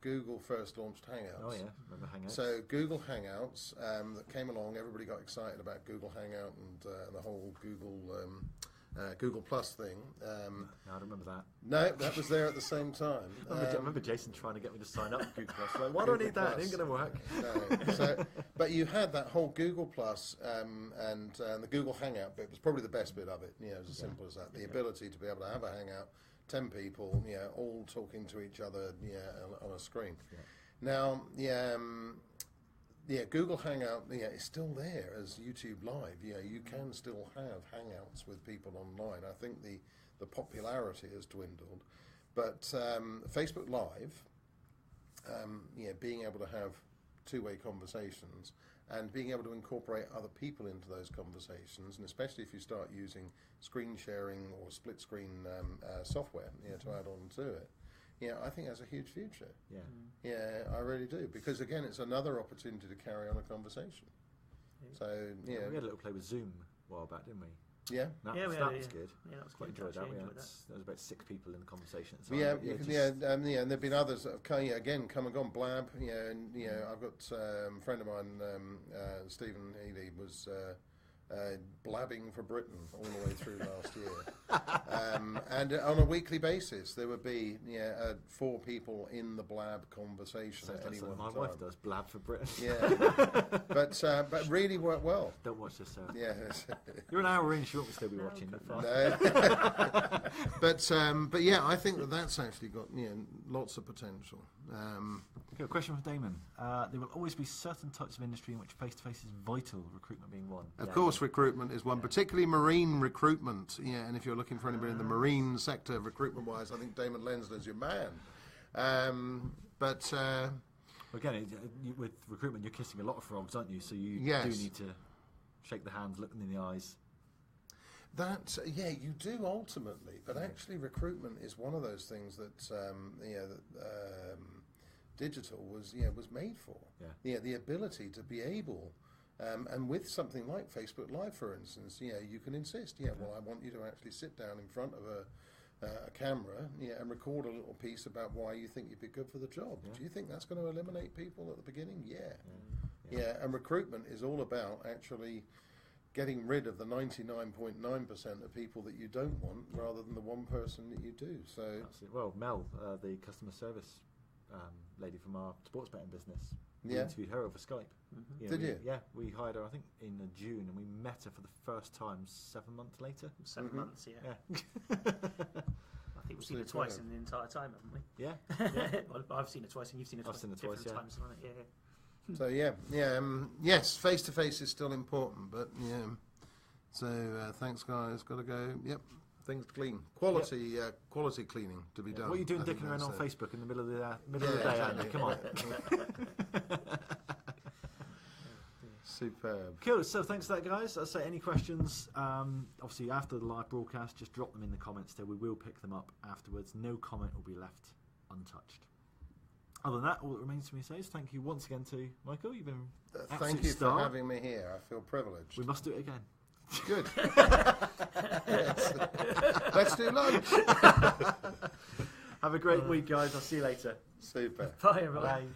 Google first launched Hangouts. Oh yeah, remember Hangouts? So Google Hangouts that came along, everybody got excited about Google Hangout and the whole Google Plus thing. No, I don't remember that. No, that was there at the same time. I remember Jason trying to get me to sign up for Google Plus. Like, why do I need that? It ain't going to work. No. But you had that whole Google Plus and the Google Hangout bit was probably the best bit of it. It was as simple as that. The ability to be able to have a Hangout, 10 people, all talking to each other, on a screen. Yeah. Now, Google Hangout, is still there as YouTube Live. You can still have Hangouts with people online. I think the popularity has dwindled, but Facebook Live, being able to have two-way conversations and being able to incorporate other people into those conversations, and especially if you start using screen sharing or split screen software to add on to it, I think that's a huge future. I really do, because again, it's another opportunity to carry on a conversation. So we had a little play with Zoom a while back, didn't we? Yeah, that was good. Yeah, that was quite enjoyed that. There was about 6 people in the conversation at the time. And there've been others that have come and gone. Blab, and I've got a friend of mine, Stephen Healy, was blabbing for Britain all the way through last year. And on a weekly basis, there would be 4 people in the blab conversation at any one time. My wife does blab for Britain. But really worked well. Don't watch this, sir. Yeah, you're an hour in. She won't still be watching. No. But I think that's actually got lots of potential. Okay, a question from Damon. There will always be certain types of industry in which face-to-face is vital, recruitment being one. Of course, recruitment is one, particularly marine recruitment. And if you're looking for anybody in the marine sector, recruitment-wise, I think Damon Lensler's your man. But again, with recruitment, you're kissing a lot of frogs, aren't you? So you do need to shake the hands, look them in the eyes. That you do ultimately, but actually recruitment is one of those things that digital was made for. The ability to be able, and with something like Facebook Live, for instance, you can insist. Well, I want you to actually sit down in front of a camera, and record a little piece about why you think you'd be good for the job. Do you think that's going to eliminate people at the beginning? Yeah. And recruitment is all about actually getting rid of the 99.9% of people that you don't want, rather than the one person that you do. So, absolutely. Well, Mel, the customer service lady from our sports betting business, we interviewed her over Skype. Did you? Yeah, we hired her, I think, in June, and we met her for the first time 7 months later. 7 months, yeah. I think we've seen her twice in the entire time, haven't we? Yeah. Well, I've seen her twice, and you've seen her twice. I've seen her twice, yeah. Times, yeah. So yes, face to face is still important, but So thanks, guys. Got to go. Yep, things clean, quality cleaning to be done. What are you doing, dicking around on Facebook in the middle of the day? Exactly. Come on. Superb. Cool. So thanks for that, guys. I'll say any questions. Obviously, after the live broadcast, just drop them in the comments there. We will pick them up afterwards. No comment will be left untouched. Other than that, all that remains to me to say is thank you once again to Michael. You've been thank you star. for having me here. I feel privileged. We must do it again. Good. Yes. Let's do lunch. Have a great week, guys. I'll see you later. Super. Bye, everyone. Bye.